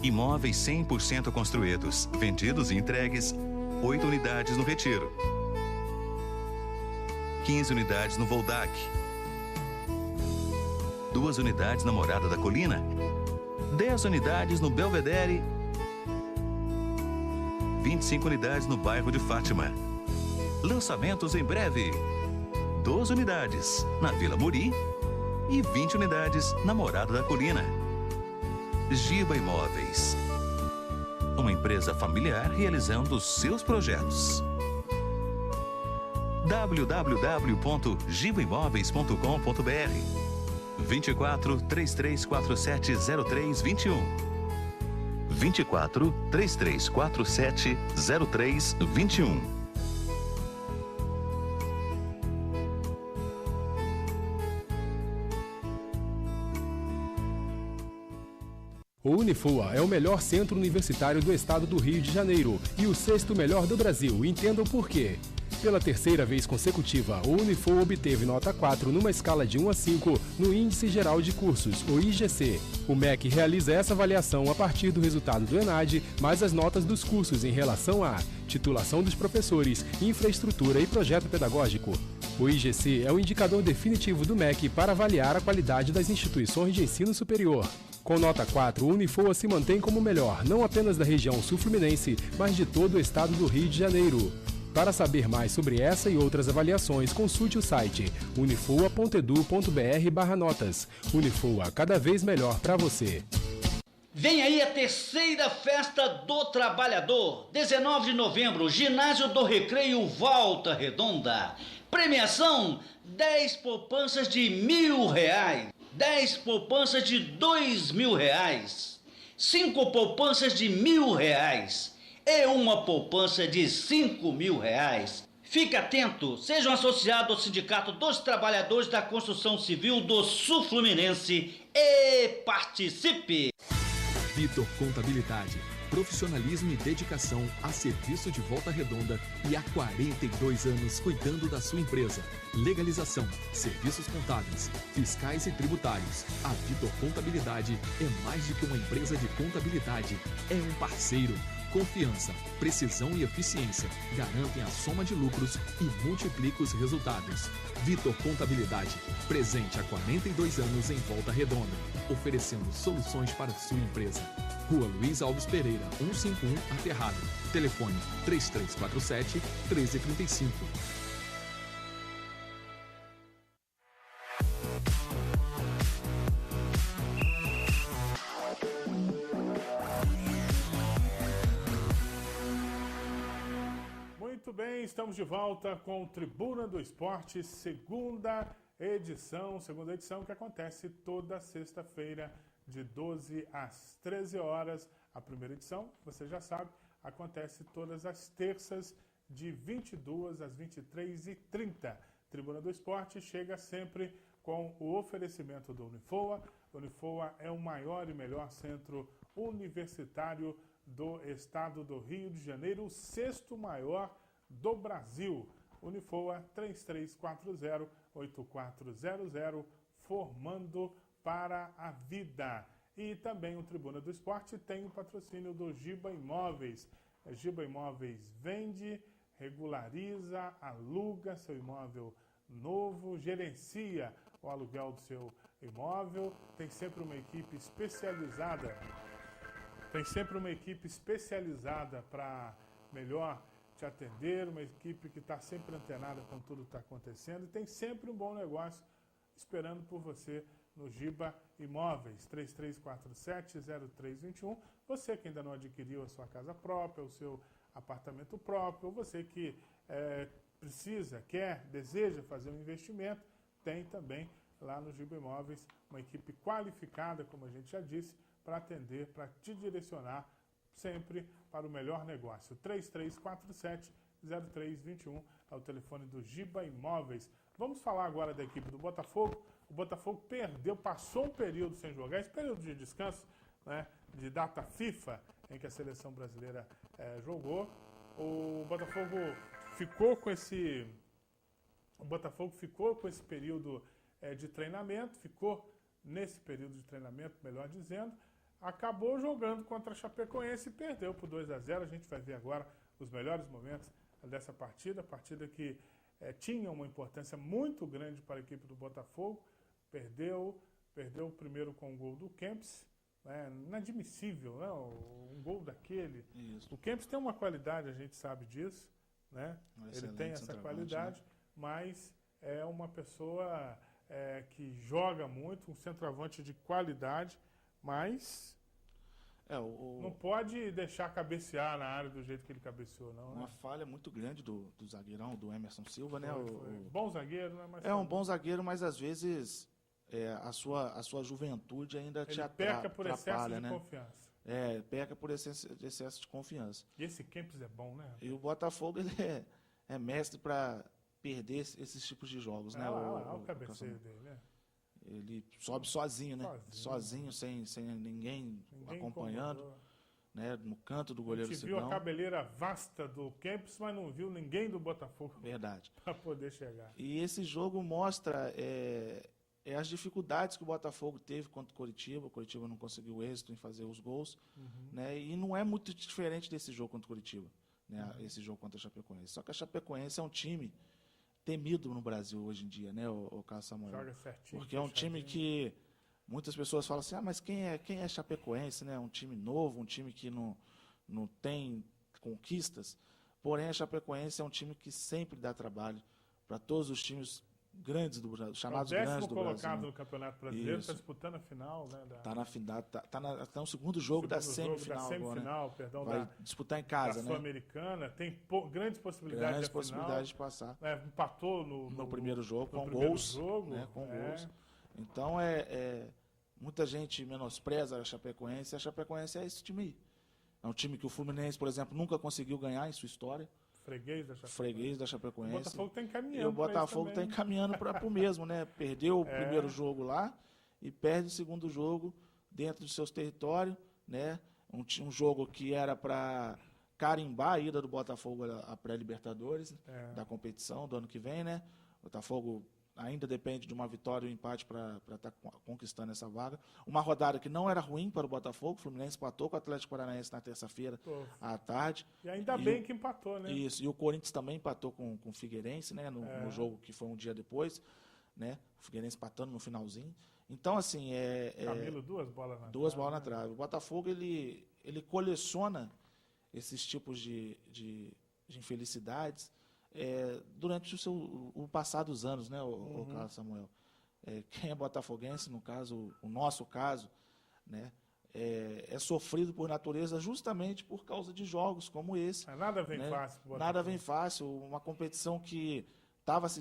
Imóveis 100% construídos, vendidos e entregues, 8 unidades no Retiro, 15 unidades no Voldac, 2 unidades na Morada da Colina, 10 unidades no Belvedere, 25 unidades no bairro de Fátima. Lançamentos em breve. 12 unidades na Vila Muri e 20 unidades na Morada da Colina. Giba Imóveis. Uma empresa familiar realizando os seus projetos. www.gibaimoveis.com.br 24 3347 0321 24 3347 0321. O Unifoa é o melhor centro universitário do estado do Rio de Janeiro e o 6º melhor do Brasil. Entenda o porquê. Pela terceira vez consecutiva, o Unifoa obteve nota 4 numa escala de 1 a 5 no Índice Geral de Cursos, o IGC. O MEC realiza essa avaliação a partir do resultado do ENAD, mais as notas dos cursos em relação à titulação dos professores, infraestrutura e projeto pedagógico. O IGC é o indicador definitivo do MEC para avaliar a qualidade das instituições de ensino superior. Com nota 4, o Unifoa se mantém como o melhor, não apenas da região sul-fluminense, mas de todo o estado do Rio de Janeiro. Para saber mais sobre essa e outras avaliações, consulte o site unifoa.edu.br/notas. Unifoa, cada vez melhor para você. Vem aí a terceira festa do trabalhador, 19 de novembro, ginásio do Recreio Volta Redonda. Premiação, 10 poupanças de R$1.000, 10 poupanças de R$2.000, 5 poupanças de R$1.000 e uma poupança de R$5.000. Fique atento, seja um associado ao Sindicato dos Trabalhadores da Construção Civil do Sul Fluminense e participe! Vitor Contabilidade. Profissionalismo e dedicação a serviço de Volta Redonda e há 42 anos cuidando da sua empresa. Legalização, serviços contábeis, fiscais e tributários. A Vitor Contabilidade é mais do que uma empresa de contabilidade, é um parceiro. Confiança, precisão e eficiência garantem a soma de lucros e multiplicam os resultados. Vitor Contabilidade, presente há 42 anos em Volta Redonda, oferecendo soluções para a sua empresa. Rua Luiz Alves Pereira, 151, Aterrado. Telefone 3347-1335. Muito bem, estamos de volta com o Tribuna do Esporte, segunda edição que acontece toda sexta-feira, de 12 às 13 horas. A primeira edição, você já sabe, acontece todas as terças, de 22 às 23h30. Tribuna do Esporte chega sempre com o oferecimento do Unifoa. O Unifoa é o maior e melhor centro universitário do estado do Rio de Janeiro, o 6º maior do Brasil. Unifoa 3340-8400, formando para a vida. E também o Tribuna do Esporte tem o patrocínio do Giba Imóveis. A Giba Imóveis vende, regulariza, aluga seu imóvel novo, gerencia o aluguel do seu imóvel, tem sempre uma equipe especializada. Para melhor te atender, uma equipe que está sempre antenada com tudo que está acontecendo e tem sempre um bom negócio esperando por você no Giba Imóveis, 3347-0321. Você que ainda não adquiriu a sua casa própria, o seu apartamento próprio, ou você que precisa, quer, deseja fazer um investimento, tem também lá no Giba Imóveis uma equipe qualificada, como a gente já disse, para atender, para te direcionar sempre para o melhor negócio. 3347-0321 é o telefone do Giba Imóveis. Vamos falar agora da equipe do Botafogo. O Botafogo perdeu, passou um período sem jogar, esse período de descanso, né, de data FIFA, em que a seleção brasileira jogou. O Botafogo ficou com esse período de treinamento, ficou nesse período de treinamento, melhor dizendo, acabou jogando contra a Chapecoense e perdeu por 2-0. A gente vai ver agora os melhores momentos dessa partida que tinha uma importância muito grande para a equipe do Botafogo. Perdeu primeiro com o gol do Kempis, né? Inadmissível, né? Um gol daquele. Isso. O Kempis tem uma qualidade, a gente sabe disso, né? Ele tem essa qualidade, né? Mas é uma pessoa que joga muito, um centroavante de qualidade, mas não pode deixar cabecear na área do jeito que ele cabeceou, não. Uma falha muito grande do zagueirão, do Emerson Silva, né? Bom zagueiro, né? Mas um bom zagueiro, mas às vezes a sua juventude ainda te atrapalha, peca por excesso de né? confiança. Peca por excesso de confiança. E esse Kempis é bom, né? E o Botafogo, ele é mestre para perder esses tipos de jogos, né? Olha o cabeceio dele, né? Ele sobe sozinho, né? Sozinho, sem ninguém acompanhando, né? No canto do goleiro Sidão. A gente viu a cabeleira vasta do Kempis, mas não viu ninguém do Botafogo. Verdade. Para poder chegar. E esse jogo mostra as dificuldades que o Botafogo teve contra o Coritiba. O Coritiba não conseguiu êxito em fazer os gols, né? E não é muito diferente desse jogo contra o Coritiba, né? Esse jogo contra a Chapecoense. Só que a Chapecoense é um time temido no Brasil hoje em dia, né, o Carlos Samuel? Joga certinho. Porque é um time que muitas pessoas falam assim, mas quem é Chapecoense, né? Um time novo, um time que não tem conquistas. Porém, a Chapecoense é um time que sempre dá trabalho para todos os times grandes do Brasil, chamados grandes do Brasil. É o 10º colocado no Campeonato Brasileiro, está disputando a final, né? Está no segundo jogo da semifinal agora, né? Vai disputar em casa, né? Sul-Americana, tem grandes possibilidades de passar. Empatou no primeiro jogo com gols, né? Com gols. Então muita gente menospreza a Chapecoense. A Chapecoense é esse time aí. É um time que o Fluminense, por exemplo, nunca conseguiu ganhar em sua história. Freguês da Chapecoense. O Botafogo está encaminhando. E o Botafogo está encaminhando para o mesmo, né? Perdeu o primeiro jogo lá e perde o segundo jogo dentro dos seus territórios, né? Um jogo que era para carimbar a ida do Botafogo à pré-Libertadores da competição do ano que vem, né? O Botafogo ainda depende de uma vitória ou um empate para estar conquistando essa vaga. Uma rodada que não era ruim para o Botafogo. O Fluminense empatou com o Atlético Paranaense na terça-feira à tarde. E ainda bem que empatou, né? Isso. E o Corinthians também empatou com o Figueirense, né? No jogo que foi um dia depois, né? O Figueirense empatando no finalzinho. Então, assim, Camilo, duas bolas na trave. O Botafogo, ele coleciona esses tipos de infelicidades durante o passar dos anos, né, o Carlos Samuel? Quem é botafoguense, no caso, o nosso caso, né, é sofrido por natureza justamente por causa de jogos como esse. Nada vem fácil pro Botafogo. Nada vem fácil. Uma competição que estava se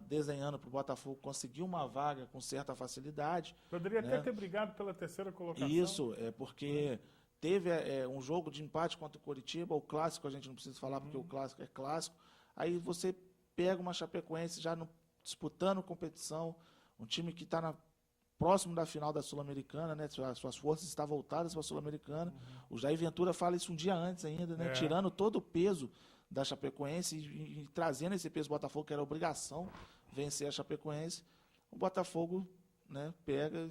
desenhando para o Botafogo conseguir uma vaga com certa facilidade. Poderia até ter brigado pela terceira colocação. Isso, porque teve um jogo de empate contra o Coritiba, o clássico a gente não precisa falar porque o clássico é clássico. Aí você pega uma Chapecoense já disputando competição, um time que está próximo da final da Sul-Americana, né? Suas forças estão voltadas para a Sul-Americana. O Jair Ventura fala isso um dia antes ainda, né? Tirando todo o peso da Chapecoense e trazendo esse peso do Botafogo, que era obrigação vencer a Chapecoense. O Botafogo, né, pega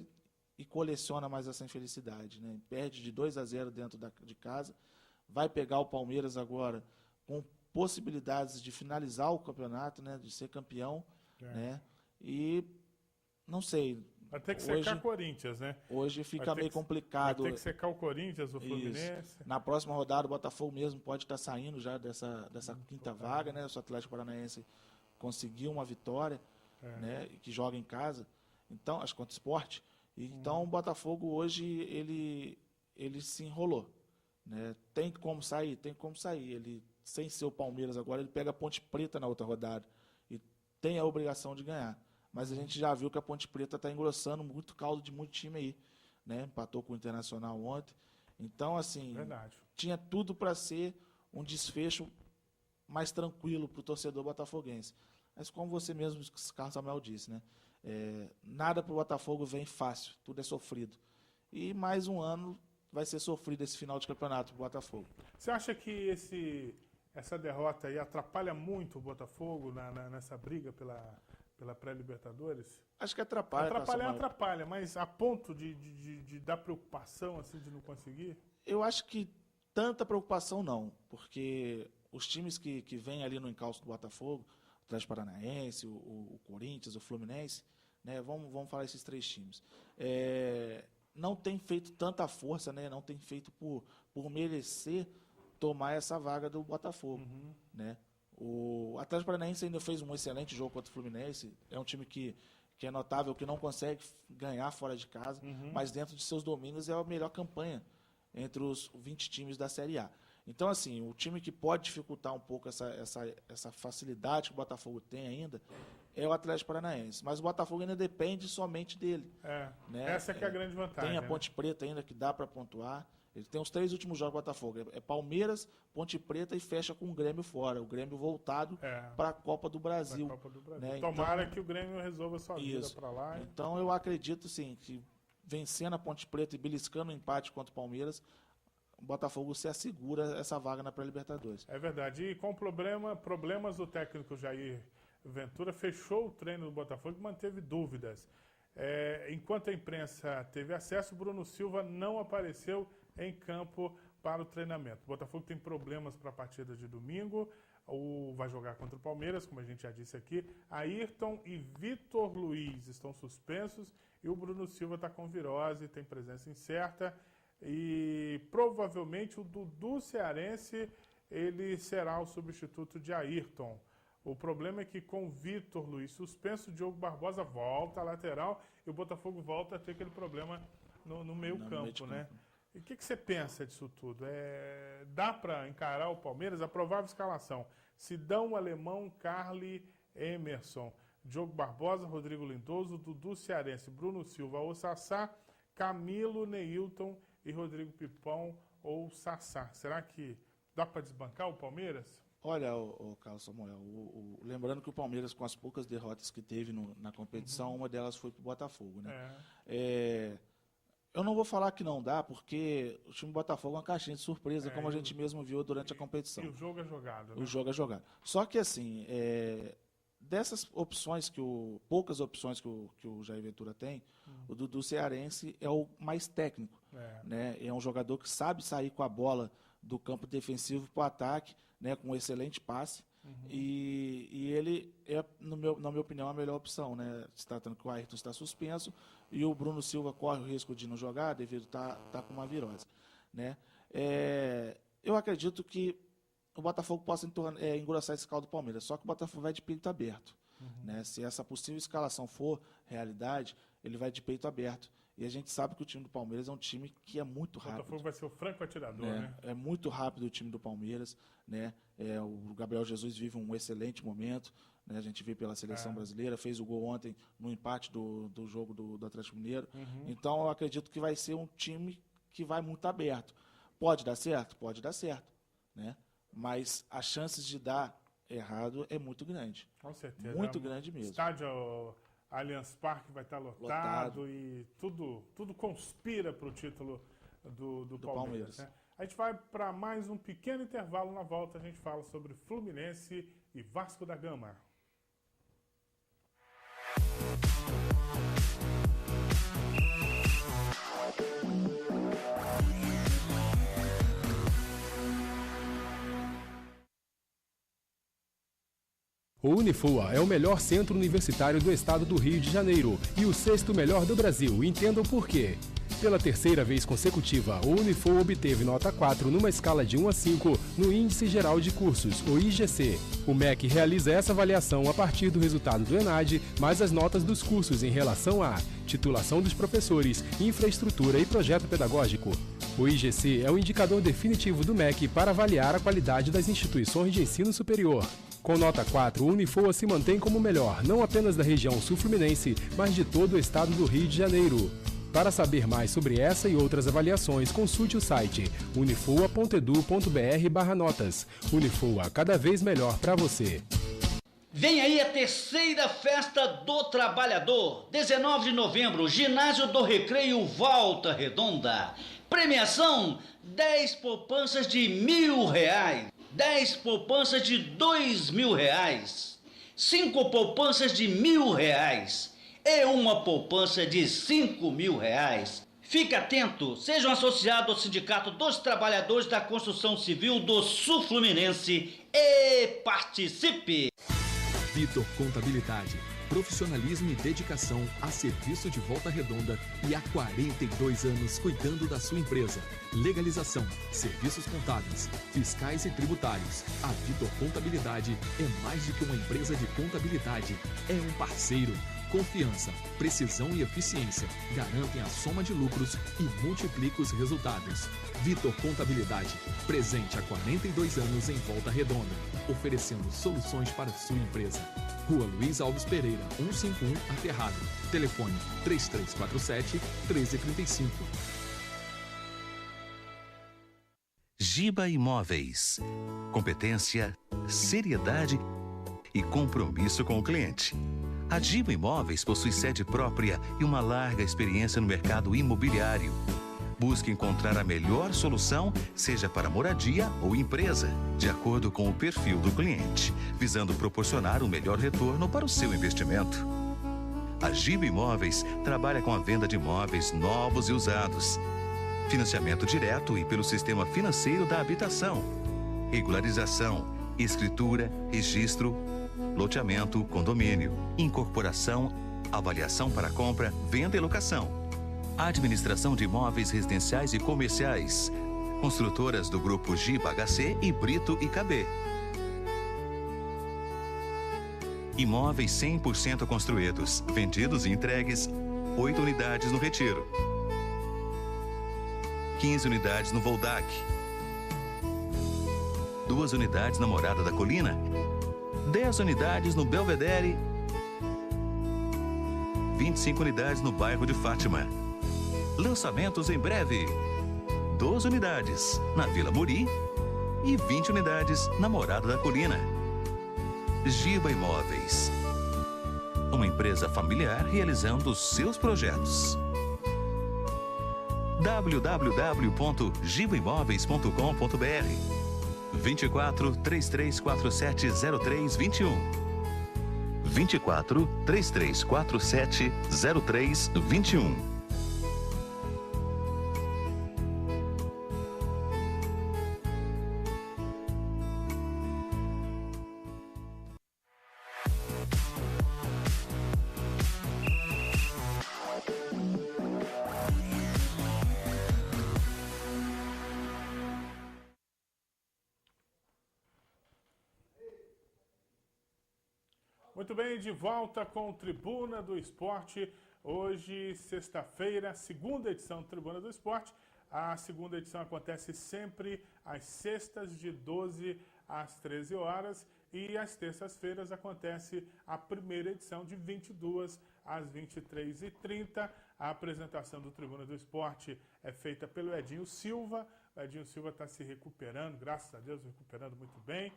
e coleciona mais essa infelicidade, né? Perde de 2-0 dentro de casa, vai pegar o Palmeiras agora com possibilidades de finalizar o campeonato, né, de ser campeão, né? E não sei. Vai ter que secar o Corinthians, né? Hoje fica meio complicado. Vai ter que secar o Corinthians, o Fluminense. Isso. Na próxima rodada, o Botafogo mesmo pode estar saindo já dessa quinta vaga, né? O Atlético Paranaense conseguiu uma vitória, né? Que joga em casa. Então, acho que contra o Sport. Então, o Botafogo hoje, ele se enrolou. Né? Tem como sair? Tem como sair. Ele, sem ser o Palmeiras agora, ele pega a Ponte Preta na outra rodada. E tem a obrigação de ganhar. Mas a gente já viu que a Ponte Preta está engrossando muito caldo de muito time aí. Né? Empatou com o Internacional ontem. Então, assim, tinha tudo para ser um desfecho mais tranquilo para o torcedor botafoguense. Mas como você mesmo, Carlos Samuel, disse, né? Nada para o Botafogo vem fácil, tudo é sofrido. E mais um ano vai ser sofrido esse final de campeonato para o Botafogo. Você acha que essa derrota aí atrapalha muito o Botafogo nessa briga pela pré-Libertadores? Acho que atrapalha. Atrapalha, mas a ponto de dar preocupação assim, de não conseguir? Eu acho que tanta preocupação não, porque os times que vêm ali no encalço do Botafogo, o Atlético Paranaense, o Corinthians, o Fluminense, né, vamos falar esses 3 times, não tem feito tanta força, né, não tem feito por merecer tomar essa vaga do Botafogo. Né? O Atlético Paranaense ainda fez um excelente jogo contra o Fluminense, é um time que é notável, que não consegue ganhar fora de casa, mas dentro de seus domínios é a melhor campanha entre os 20 times da Série A. Então, assim, o time que pode dificultar um pouco essa facilidade que o Botafogo tem ainda é o Atlético Paranaense. Mas o Botafogo ainda depende somente dele. Né? Essa que é a grande vantagem. Tem a Ponte Preta ainda que dá para pontuar. Ele tem os 3 últimos jogos do Botafogo. É Palmeiras, Ponte Preta e fecha com o Grêmio fora. O Grêmio voltado para a Copa do Brasil. Né? Tomara então, que o Grêmio resolva sua vida para lá. Então eu acredito, sim, que vencendo a Ponte Preta e beliscando o empate contra o Palmeiras, o Botafogo se assegura essa vaga na pré-Libertadores. É verdade. E com problemas, o técnico Jair Ventura fechou o treino do Botafogo e manteve dúvidas. Enquanto a imprensa teve acesso, Bruno Silva não apareceu em campo para o treinamento. O Botafogo tem problemas para a partida de domingo, vai jogar contra o Palmeiras, como a gente já disse aqui. Ayrton e Vitor Luiz estão suspensos e o Bruno Silva está com virose, tem presença incerta. E provavelmente o Dudu Cearense ele será o substituto de Ayrton. O problema é que com o Vitor Luiz suspenso, o Diogo Barbosa volta à lateral e o Botafogo volta a ter aquele problema no meio campo, né? E o que você pensa disso tudo? Dá para encarar o Palmeiras? A provável escalação: Sidão, Alemão, Carli, Emerson, Diogo Barbosa, Rodrigo Lindoso, Dudu Cearense, Bruno Silva, ou Sassá, Camilo, Neilton e Rodrigo Pipão ou Sassá. Será que dá para desbancar o Palmeiras? Olha, o Carlos Samuel, lembrando que o Palmeiras, com as poucas derrotas que teve na competição, uma delas foi para o Botafogo, né? Eu não vou falar que não dá, porque o time do Botafogo é uma caixinha de surpresa, como a gente mesmo viu durante a competição. E o jogo é jogado, né? O jogo é jogado. Só que, assim, dessas opções, poucas opções que o Jair Ventura tem, o Dudu Cearense é o mais técnico. Né? É um jogador que sabe sair com a bola do campo defensivo para o ataque, né? Com um excelente passe. E ele é, na minha opinião, a melhor opção, né? Se tratando que o Ayrton está suspenso e o Bruno Silva corre o risco de não jogar devido a estar com uma virose, né? Eu acredito que o Botafogo possa engrossar esse caldo do Palmeiras, só que o Botafogo vai de peito aberto. Né? Se essa possível escalação for realidade, ele vai de peito aberto. E a gente sabe que o time do Palmeiras é um time que é muito rápido. O Botafogo vai ser o franco atirador, né? É muito rápido o time do Palmeiras, né? O Gabriel Jesus vive um excelente momento, né? A gente vê pela seleção brasileira, fez o gol ontem no empate do jogo do Atlético Mineiro. Então eu acredito que vai ser um time que vai muito aberto. Pode dar certo? Pode dar certo, né? Mas as chances de dar errado é muito grande. Com certeza. Muito grande mesmo. Estádio Allianz Parque vai estar lotado. E tudo conspira para o título do Palmeiras. Né? A gente vai para mais um pequeno intervalo. Na volta a gente fala sobre Fluminense e Vasco da Gama. O Unifua é o melhor centro universitário do estado do Rio de Janeiro e o 6º melhor do Brasil. Entenda o porquê. Pela terceira vez consecutiva, o Unifoa obteve nota 4 numa escala de 1 a 5 no Índice Geral de Cursos, o IGC. O MEC realiza essa avaliação a partir do resultado do ENAD, mais as notas dos cursos em relação à titulação dos professores, infraestrutura e projeto pedagógico. O IGC é o indicador definitivo do MEC para avaliar a qualidade das instituições de ensino superior. Com nota 4, o Unifoa se mantém como o melhor, não apenas da região sul-fluminense, mas de todo o estado do Rio de Janeiro. Para saber mais sobre essa e outras avaliações, consulte o site unifoa.edu.br/notas. Unifoa, cada vez melhor para você. Vem aí a terceira festa do trabalhador, 19 de novembro, ginásio do Recreio Volta Redonda. Premiação, 10 poupanças de R$1.000, 10 poupanças de R$2.000, 5 poupanças de R$1.000 e uma poupança de R$5.000. Fique atento, seja um associado ao Sindicato dos Trabalhadores da Construção Civil do Sul Fluminense e participe! Vitor Contabilidade. Profissionalismo e dedicação a serviço de Volta Redonda e há 42 anos cuidando da sua empresa. Legalização, serviços contábeis, fiscais e tributários. A Vitor Contabilidade é mais do que uma empresa de contabilidade, é um parceiro. Confiança, precisão e eficiência garantem a soma de lucros e multiplicam os resultados. Vitor Contabilidade, presente há 42 anos em Volta Redonda, oferecendo soluções para a sua empresa. Rua Luiz Alves Pereira, 151, Aterrado. Telefone 3347-1335. Giba Imóveis. Competência, seriedade e compromisso com o cliente. A Giba Imóveis possui sede própria e uma larga experiência no mercado imobiliário. Busque encontrar a melhor solução, seja para moradia ou empresa, de acordo com o perfil do cliente, visando proporcionar o melhor retorno para o seu investimento. A Giba Imóveis trabalha com a venda de imóveis novos e usados, financiamento direto e pelo sistema financeiro da habitação, regularização, escritura, registro, loteamento, condomínio, incorporação, avaliação para compra, venda e locação, administração de imóveis residenciais e comerciais, construtoras do grupo Giba HC e Brito e KB. Imóveis 100% construídos, vendidos e entregues, 8 unidades no Retiro, 15 unidades no Voldac, 2 unidades na Morada da Colina, 10 unidades no Belvedere, 25 unidades no bairro de Fátima. Lançamentos em breve. 12 unidades na Vila Muri e 20 unidades na Morada da Colina. Giba Imóveis. Uma empresa familiar realizando os seus projetos. www.gibaimoveis.com.br 24 3347 0321. 24 3347 0321. Muito bem, de volta com Tribuna do Esporte. Hoje, sexta-feira, segunda edição do Tribuna do Esporte. A segunda edição acontece sempre às sextas, de 12 às 13 horas. E às terças-feiras acontece a primeira edição, de 22 às 23h30. A apresentação do Tribuna do Esporte é feita pelo Edinho Silva. O Edinho Silva está se recuperando, graças a Deus, recuperando muito bem,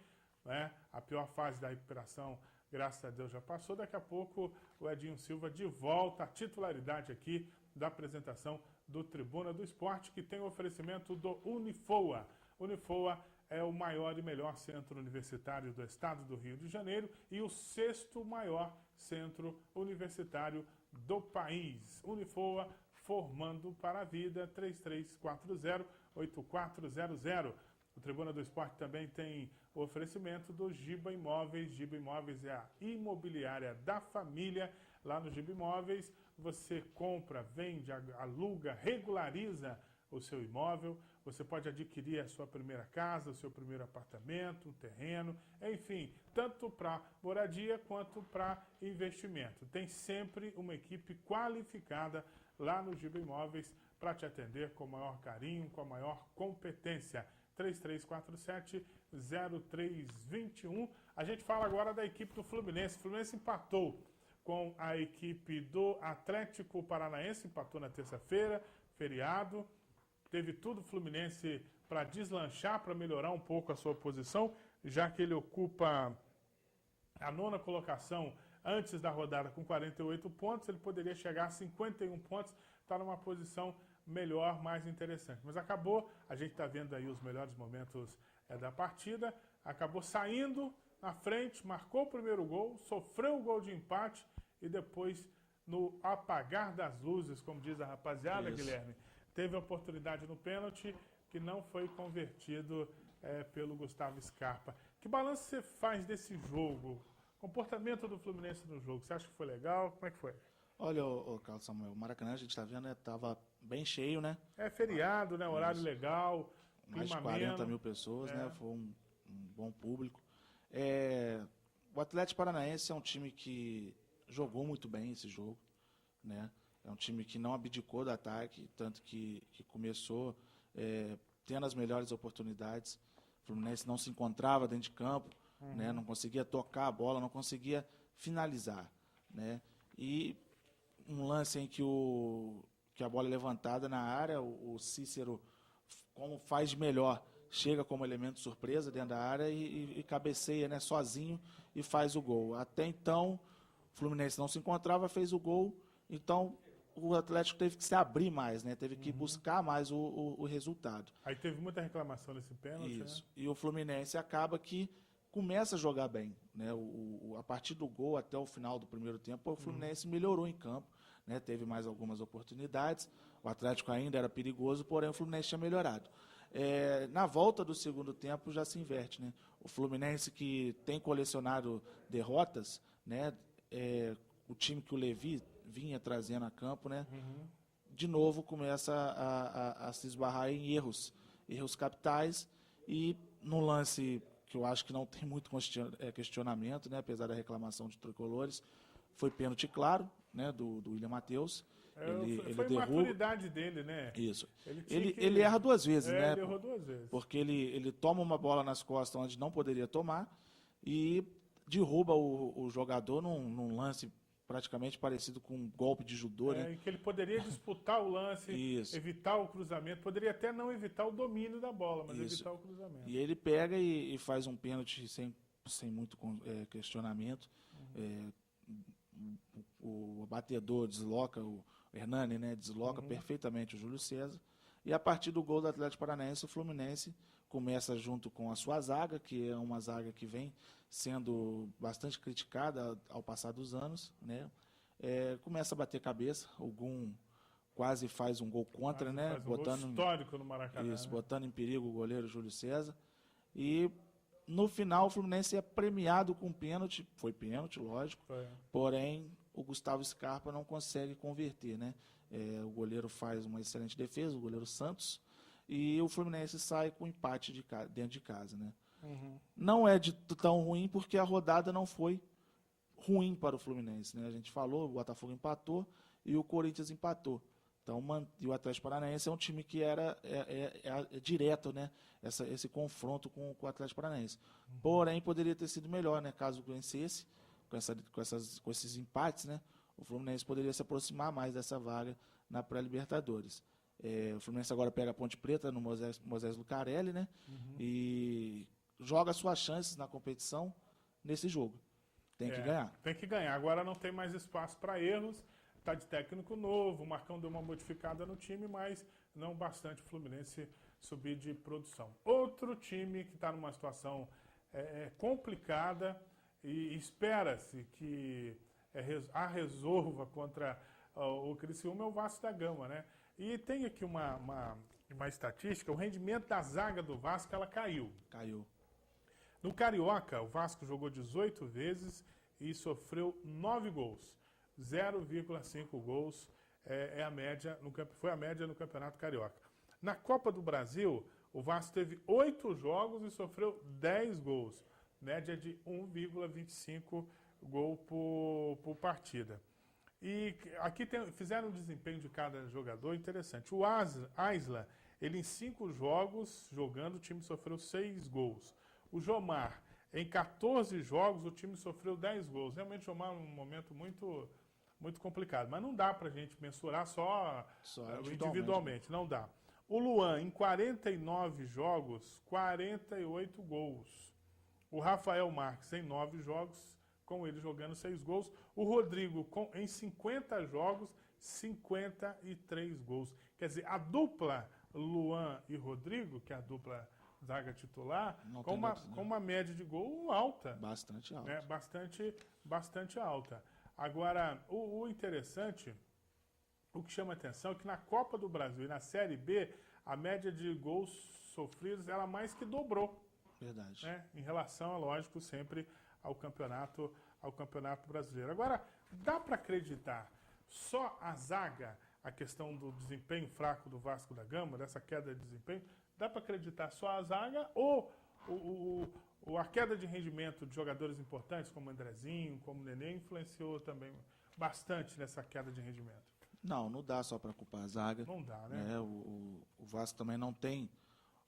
né? A pior fase da recuperação, graças a Deus, já passou. Daqui a pouco o Edinho Silva de volta à titularidade aqui da apresentação do Tribuna do Esporte, que tem o oferecimento do Unifoa. Unifoa é o maior e melhor centro universitário do estado do Rio de Janeiro e o sexto maior centro universitário do país. Unifoa, formando para a vida. 3340-8400. O Tribuna do Esporte também tem o oferecimento do Giba Imóveis. Giba Imóveis é a imobiliária da família. Lá no Giba Imóveis você compra, vende, aluga, regulariza o seu imóvel. Você pode adquirir a sua primeira casa, o seu primeiro apartamento, um terreno, enfim, tanto para moradia quanto para investimento. Tem sempre uma equipe qualificada lá no Giba Imóveis para te atender com o maior carinho, com a maior competência. 3347-0321. A gente fala agora da equipe do Fluminense. O Fluminense empatou com a equipe do Atlético Paranaense, empatou na terça-feira, feriado. Teve tudo o Fluminense para deslanchar, para melhorar um pouco a sua posição, já que ele ocupa a 9ª colocação antes da rodada com 48 pontos. Ele poderia chegar a 51 pontos, está numa posição melhor, mais interessante. Mas acabou, a gente está vendo aí os melhores momentos da partida, acabou saindo na frente, marcou o primeiro gol, sofreu o gol de empate e depois, no apagar das luzes, como diz a rapaziada, Isso. Guilherme, teve a oportunidade no pênalti que não foi convertido pelo Gustavo Scarpa. Que balanço você faz desse jogo? Comportamento do Fluminense no jogo, você acha que foi legal? Como é que foi? Olha, o Carlos Samuel, o Maracanã, a gente está vendo, estava bem cheio, né? É feriado, né? Horário legal, Mais de clima 40 ameno. mil pessoas, É. né? Foi um bom público. O Atlético Paranaense é um time que jogou muito bem esse jogo, né? É um time que não abdicou do ataque, tanto que começou tendo as melhores oportunidades. O Fluminense não se encontrava dentro de campo, né? Não conseguia tocar a bola, não conseguia finalizar, né? E um lance em que a bola é levantada na área, o Cícero, como faz de melhor, chega como elemento surpresa dentro da área e cabeceia, né, sozinho e faz o gol. Até então, o Fluminense não se encontrava, fez o gol, então o Atlético teve que se abrir mais, né, teve que buscar mais o resultado. Aí teve muita reclamação nesse pênalti, Isso. né? E o Fluminense acaba que começa a jogar bem, né? A partir do gol até o final do primeiro tempo, o Fluminense melhorou em campo, né? Teve mais algumas oportunidades. O Atlético ainda era perigoso, porém o Fluminense tinha melhorado. Na volta do segundo tempo já se inverte, né? O Fluminense, que tem colecionado derrotas, né? O time que o Levi vinha trazendo a campo, né? De novo começa a se esbarrar em erros capitais, e no lance que eu acho que não tem muito questionamento, né? Apesar da reclamação de tricolores, foi pênalti claro, né? Do William Matheus. Ele foi a derruba. maturidade dele, né? Isso. Ele Ele erra duas vezes, né? Ele errou 2 vezes. Porque ele toma uma bola nas costas onde não poderia tomar e derruba o jogador num lance praticamente parecido com um golpe de judô, né? Em que ele poderia disputar o lance, Isso. evitar o cruzamento, poderia até não evitar o domínio da bola, mas Isso. evitar o cruzamento. E ele pega e faz um pênalti sem muito questionamento. O batedor desloca, o Hernani, né, desloca perfeitamente o Júlio César. E a partir do gol do Atlético Paranaense, o Fluminense começa junto com a sua zaga, que é uma zaga que vem sendo bastante criticada ao passar dos anos, né? Começa a bater cabeça. O Gum quase faz um gol contra, né? Faz um gol histórico no Maracanã. Isso, né? botando em perigo o goleiro Júlio César. E no final o Fluminense é premiado com pênalti. Foi pênalti, lógico. Foi. Porém, o Gustavo Scarpa não consegue converter, né? O goleiro faz uma excelente defesa, o goleiro Santos, e o Fluminense sai com empate dentro de casa, né? Não é de tão ruim porque a rodada não foi ruim para o Fluminense, né? A gente falou, o Botafogo empatou e o Corinthians empatou. Então, e o Atlético Paranaense é um time que é direto, né? Esse confronto com o Atlético Paranaense. Porém, poderia ter sido melhor, né? Caso vencesse, com esses empates, né? O Fluminense poderia se aproximar mais dessa vaga na pré-Libertadores. O Fluminense agora pega a Ponte Preta no Moisés Lucarelli, né? E joga suas chances na competição nesse jogo. Tem que ganhar. Tem que ganhar. Agora não tem mais espaço para erros. Está de técnico novo, o Marcão deu uma modificada no time, mas não bastante o Fluminense subir de produção. Outro time que está numa situação complicada e espera-se que a resolva contra o Criciúma é o Vasco da Gama, né? E tem aqui uma estatística, o rendimento da zaga do Vasco, ela caiu. Caiu. No Carioca, o Vasco jogou 18 vezes e sofreu 9 gols. 0,5 gols foi a média no Campeonato Carioca. Na Copa do Brasil, o Vasco teve 8 jogos e sofreu 10 gols, média de 1,25 gol por partida. E aqui fizeram um desempenho de cada jogador interessante. O Aisla, ele em 5 jogos jogando, o time sofreu 6 gols. O Jomar, em 14 jogos, o time sofreu 10 gols. Realmente o Jomar é um momento muito, muito complicado, mas não dá para a gente mensurar só individualmente, não dá. O Luan, em 49 jogos, 48 gols. O Rafael Marques, em 9 jogos, com ele jogando 6 gols. O Rodrigo, em 50 jogos, 53 gols. Quer dizer, a dupla Luan e Rodrigo, que é a dupla zaga titular, com uma média de gol alta. Bastante alta. Né? Bastante alta. Agora, o interessante, o que chama atenção é que na Copa do Brasil e na Série B, a média de gols sofridos, ela mais que dobrou. Verdade. Né? Em relação, lógico, sempre ao campeonato brasileiro. Agora, dá para acreditar só a zaga, a questão do desempenho fraco do Vasco da Gama, dessa queda de desempenho, dá para acreditar só a zaga ou a queda de rendimento de jogadores importantes, como Andrezinho, como Nenê, influenciou também bastante nessa queda de rendimento? Não dá só para culpar a zaga. Não dá, né? O Vasco também não tem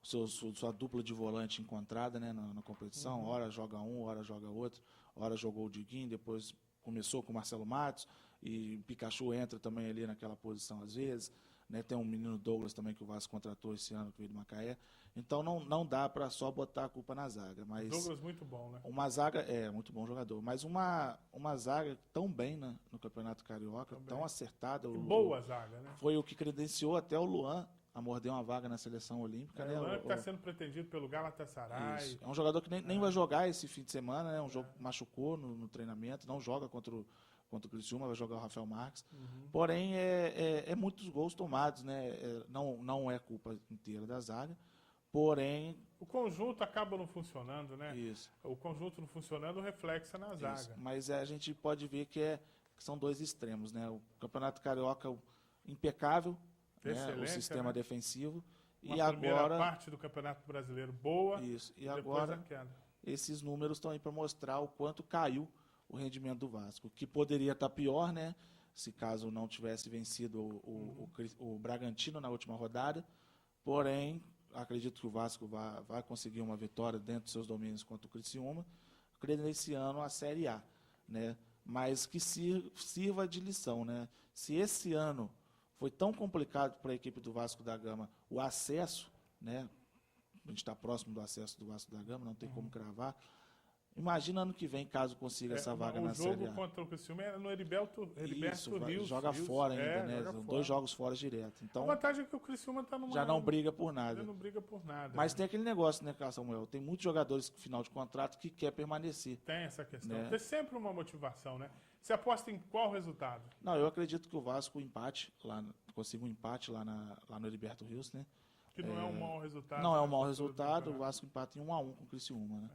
sua dupla de volante encontrada, né, na competição. Ora joga um, ora joga outro. Ora jogou o Diguinho, depois começou com o Marcelo Matos, e o Pikachu entra também ali naquela posição às vezes. Né, tem um menino Douglas também que o Vasco contratou esse ano, que veio do Macaé. Então não dá para só botar a culpa na zaga. Mas Douglas muito bom, né? Uma zaga, muito bom jogador, mas uma zaga tão bem, né, no Campeonato Carioca, tão acertada. Boa zaga, né? Foi o que credenciou até o Luan a morder uma vaga na seleção olímpica. Né? O Luan está sendo pretendido pelo Galatasaray. Isso. É um jogador que nem vai jogar esse fim de semana, né? Jogo machucou no treinamento, não joga contra o Criciúma, vai jogar o Rafael Marques. Porém, é muitos gols tomados, né? Não é culpa inteira da zaga, porém... O conjunto acaba não funcionando, né? Isso. O conjunto não funcionando reflexa na zaga. Isso. Mas a gente pode ver que são dois extremos, né? O Campeonato Carioca impecável, né? O sistema defensivo. E agora parte do Campeonato Brasileiro boa. Isso. E agora esses números estão aí para mostrar o quanto caiu o rendimento do Vasco, que poderia estar pior, né? Se caso não tivesse vencido o Bragantino na última rodada. Porém, acredito que o Vasco vai conseguir uma vitória dentro dos seus domínios contra o Criciúma, credenciando a Série A, né? Mas que sirva de lição, né? Se esse ano foi tão complicado para a equipe do Vasco da Gama o acesso, né? A gente está próximo do acesso do Vasco da Gama, não tem como cravar. Imagina ano que vem, caso consiga essa vaga na Série A. O jogo contra o Criciúma era no Heriberto Rios. Joga fora ainda, né? São 2 jogos fora direto. Então, a vantagem é que o Criciúma está numa... Já não briga por nada. Já não briga por nada. Mas tem aquele negócio, né, Samuel? Tem muitos jogadores com final de contrato que quer permanecer. Tem essa questão. Né? Tem sempre uma motivação, né? Você aposta em qual resultado? Não, eu acredito que o Vasco consiga um empate lá no Heriberto Rios, né? Que não é um mau resultado. Não é um mau resultado. O Vasco empata em 1-1 com o Criciúma, né?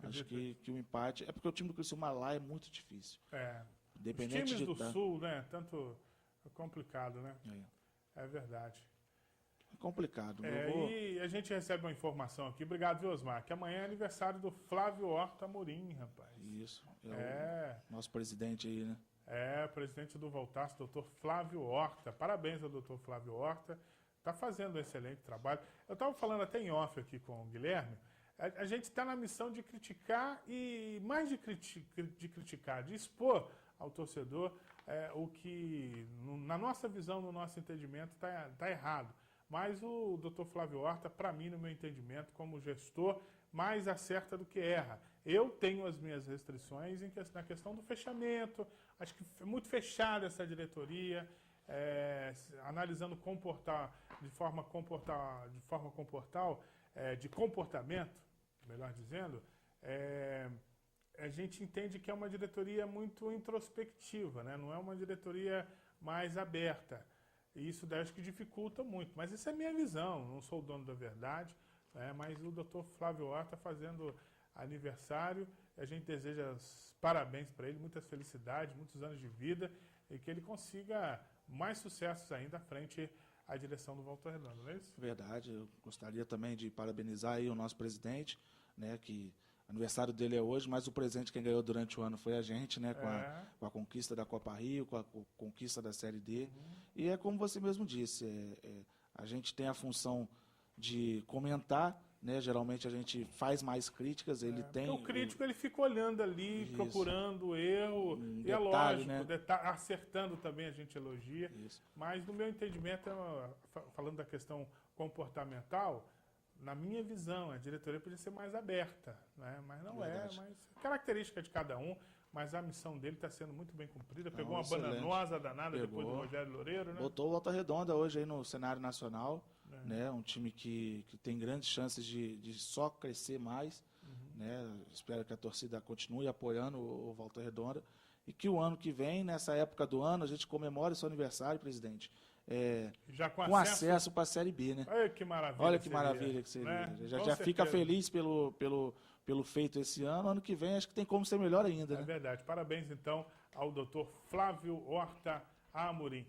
Acho que o empate... É porque o time do Criciúma lá é muito difícil. Independente os times do Sul, né? Tanto... É complicado, né? É verdade. É complicado. E a gente recebe uma informação aqui. Obrigado, viu, Osmar? Que amanhã é aniversário do Flávio Horta Amorim, rapaz. Isso. O nosso presidente aí, né? Presidente do Voltaço, doutor Flávio Horta. Parabéns ao doutor Flávio Horta. Está fazendo um excelente trabalho. Eu estava falando até em off aqui com o Guilherme. A gente está na missão de criticar e mais de criticar, de expor ao torcedor o que, na nossa visão, no nosso entendimento, está errado. Mas o doutor Flávio Horta, para mim, no meu entendimento, como gestor, mais acerta do que erra. Eu tenho as minhas restrições na questão do fechamento. Acho que é muito fechada essa diretoria, analisando de comportamento, melhor dizendo, a gente entende que é uma diretoria muito introspectiva, né? Não é uma diretoria mais aberta. E isso daí acho que dificulta muito. Mas essa é a minha visão, não sou o dono da verdade, mas o doutor Flávio Horta fazendo aniversário, a gente deseja parabéns para ele, muitas felicidades, muitos anos de vida. e que ele consiga mais sucessos ainda à frente à direção do Volta Redonda, não é isso? Verdade, eu gostaria também de parabenizar aí o nosso presidente, né, que aniversário dele é hoje, mas o presente quem ganhou durante o ano foi a gente, né, com a conquista da Copa Rio, com a conquista da Série D. E é como você mesmo disse, a gente tem a função de comentar, né, geralmente a gente faz mais críticas, ele tem... Porque o crítico ele fica olhando ali, Isso. procurando o erro, e detalhe, é lógico, né? Acertando também a gente elogia, Isso. mas no meu entendimento, falando da questão comportamental, na minha visão, a diretoria podia ser mais aberta, né? Mas não Verdade. mas característica de cada um, mas a missão dele está sendo muito bem cumprida, pegou uma excelente. bananosa danada depois do Pegou. Rogério Loureiro, né? Botou o Volta Redonda hoje aí no cenário nacional, né? Um time que tem grandes chances de só crescer mais, né? Espero que a torcida continue apoiando o Volta Redonda e que o ano que vem, nessa época do ano, a gente comemore seu aniversário, presidente, Já com acesso para a Série B, né? Olha que maravilha. Olha que maravilha que seria. Né? Já fica feliz pelo feito esse ano. Ano que vem acho que tem como ser melhor ainda, É né? verdade. Parabéns, então, ao doutor Flávio Horta Amorim.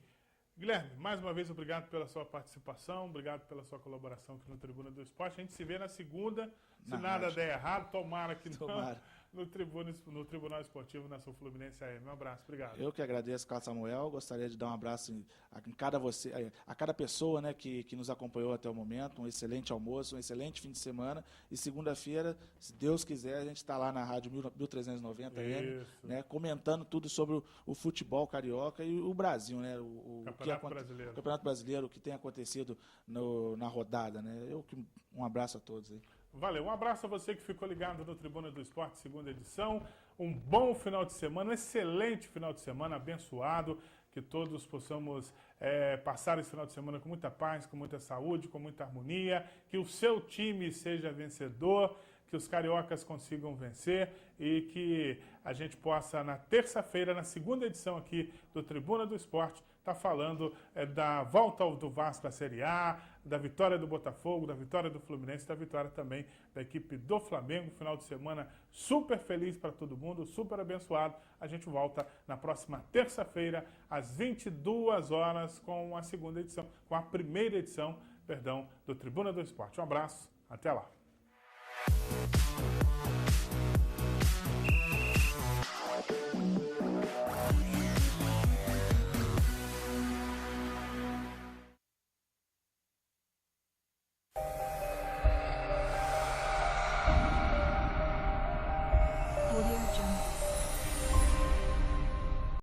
Guilherme, mais uma vez, obrigado pela sua participação, obrigado pela sua colaboração aqui no Tribuna do Esporte. A gente se vê na segunda, se Na nada rádio. der errado, tomara que Tomara. não, no Tribunal Esportivo, na Sul Fluminense AM. Um abraço, obrigado. Eu que agradeço, Carlos Samuel. Gostaria de dar um abraço a cada pessoa, né, que nos acompanhou até o momento. Um excelente almoço, um excelente fim de semana. E segunda-feira, se Deus quiser, a gente está lá na Rádio 1390 AM, né, comentando tudo sobre o futebol carioca e o Brasil, né? Brasileiro. O Campeonato Brasileiro, o que tem acontecido na rodada, né? Um abraço a todos aí. Valeu, um abraço a você que ficou ligado no Tribuna do Esporte, segunda edição. Um bom final de semana, um excelente final de semana, abençoado. Que todos possamos passar esse final de semana com muita paz, com muita saúde, com muita harmonia. Que o seu time seja vencedor, que os cariocas consigam vencer e que a gente possa, na terça-feira, na segunda edição aqui do Tribuna do Esporte, estar falando da volta do Vasco à Série A, da vitória do Botafogo, da vitória do Fluminense, da vitória também da equipe do Flamengo. Final de semana super feliz para todo mundo, super abençoado. A gente volta na próxima terça-feira, às 22 horas, com a primeira edição, do Tribuna do Esporte. Um abraço, até lá.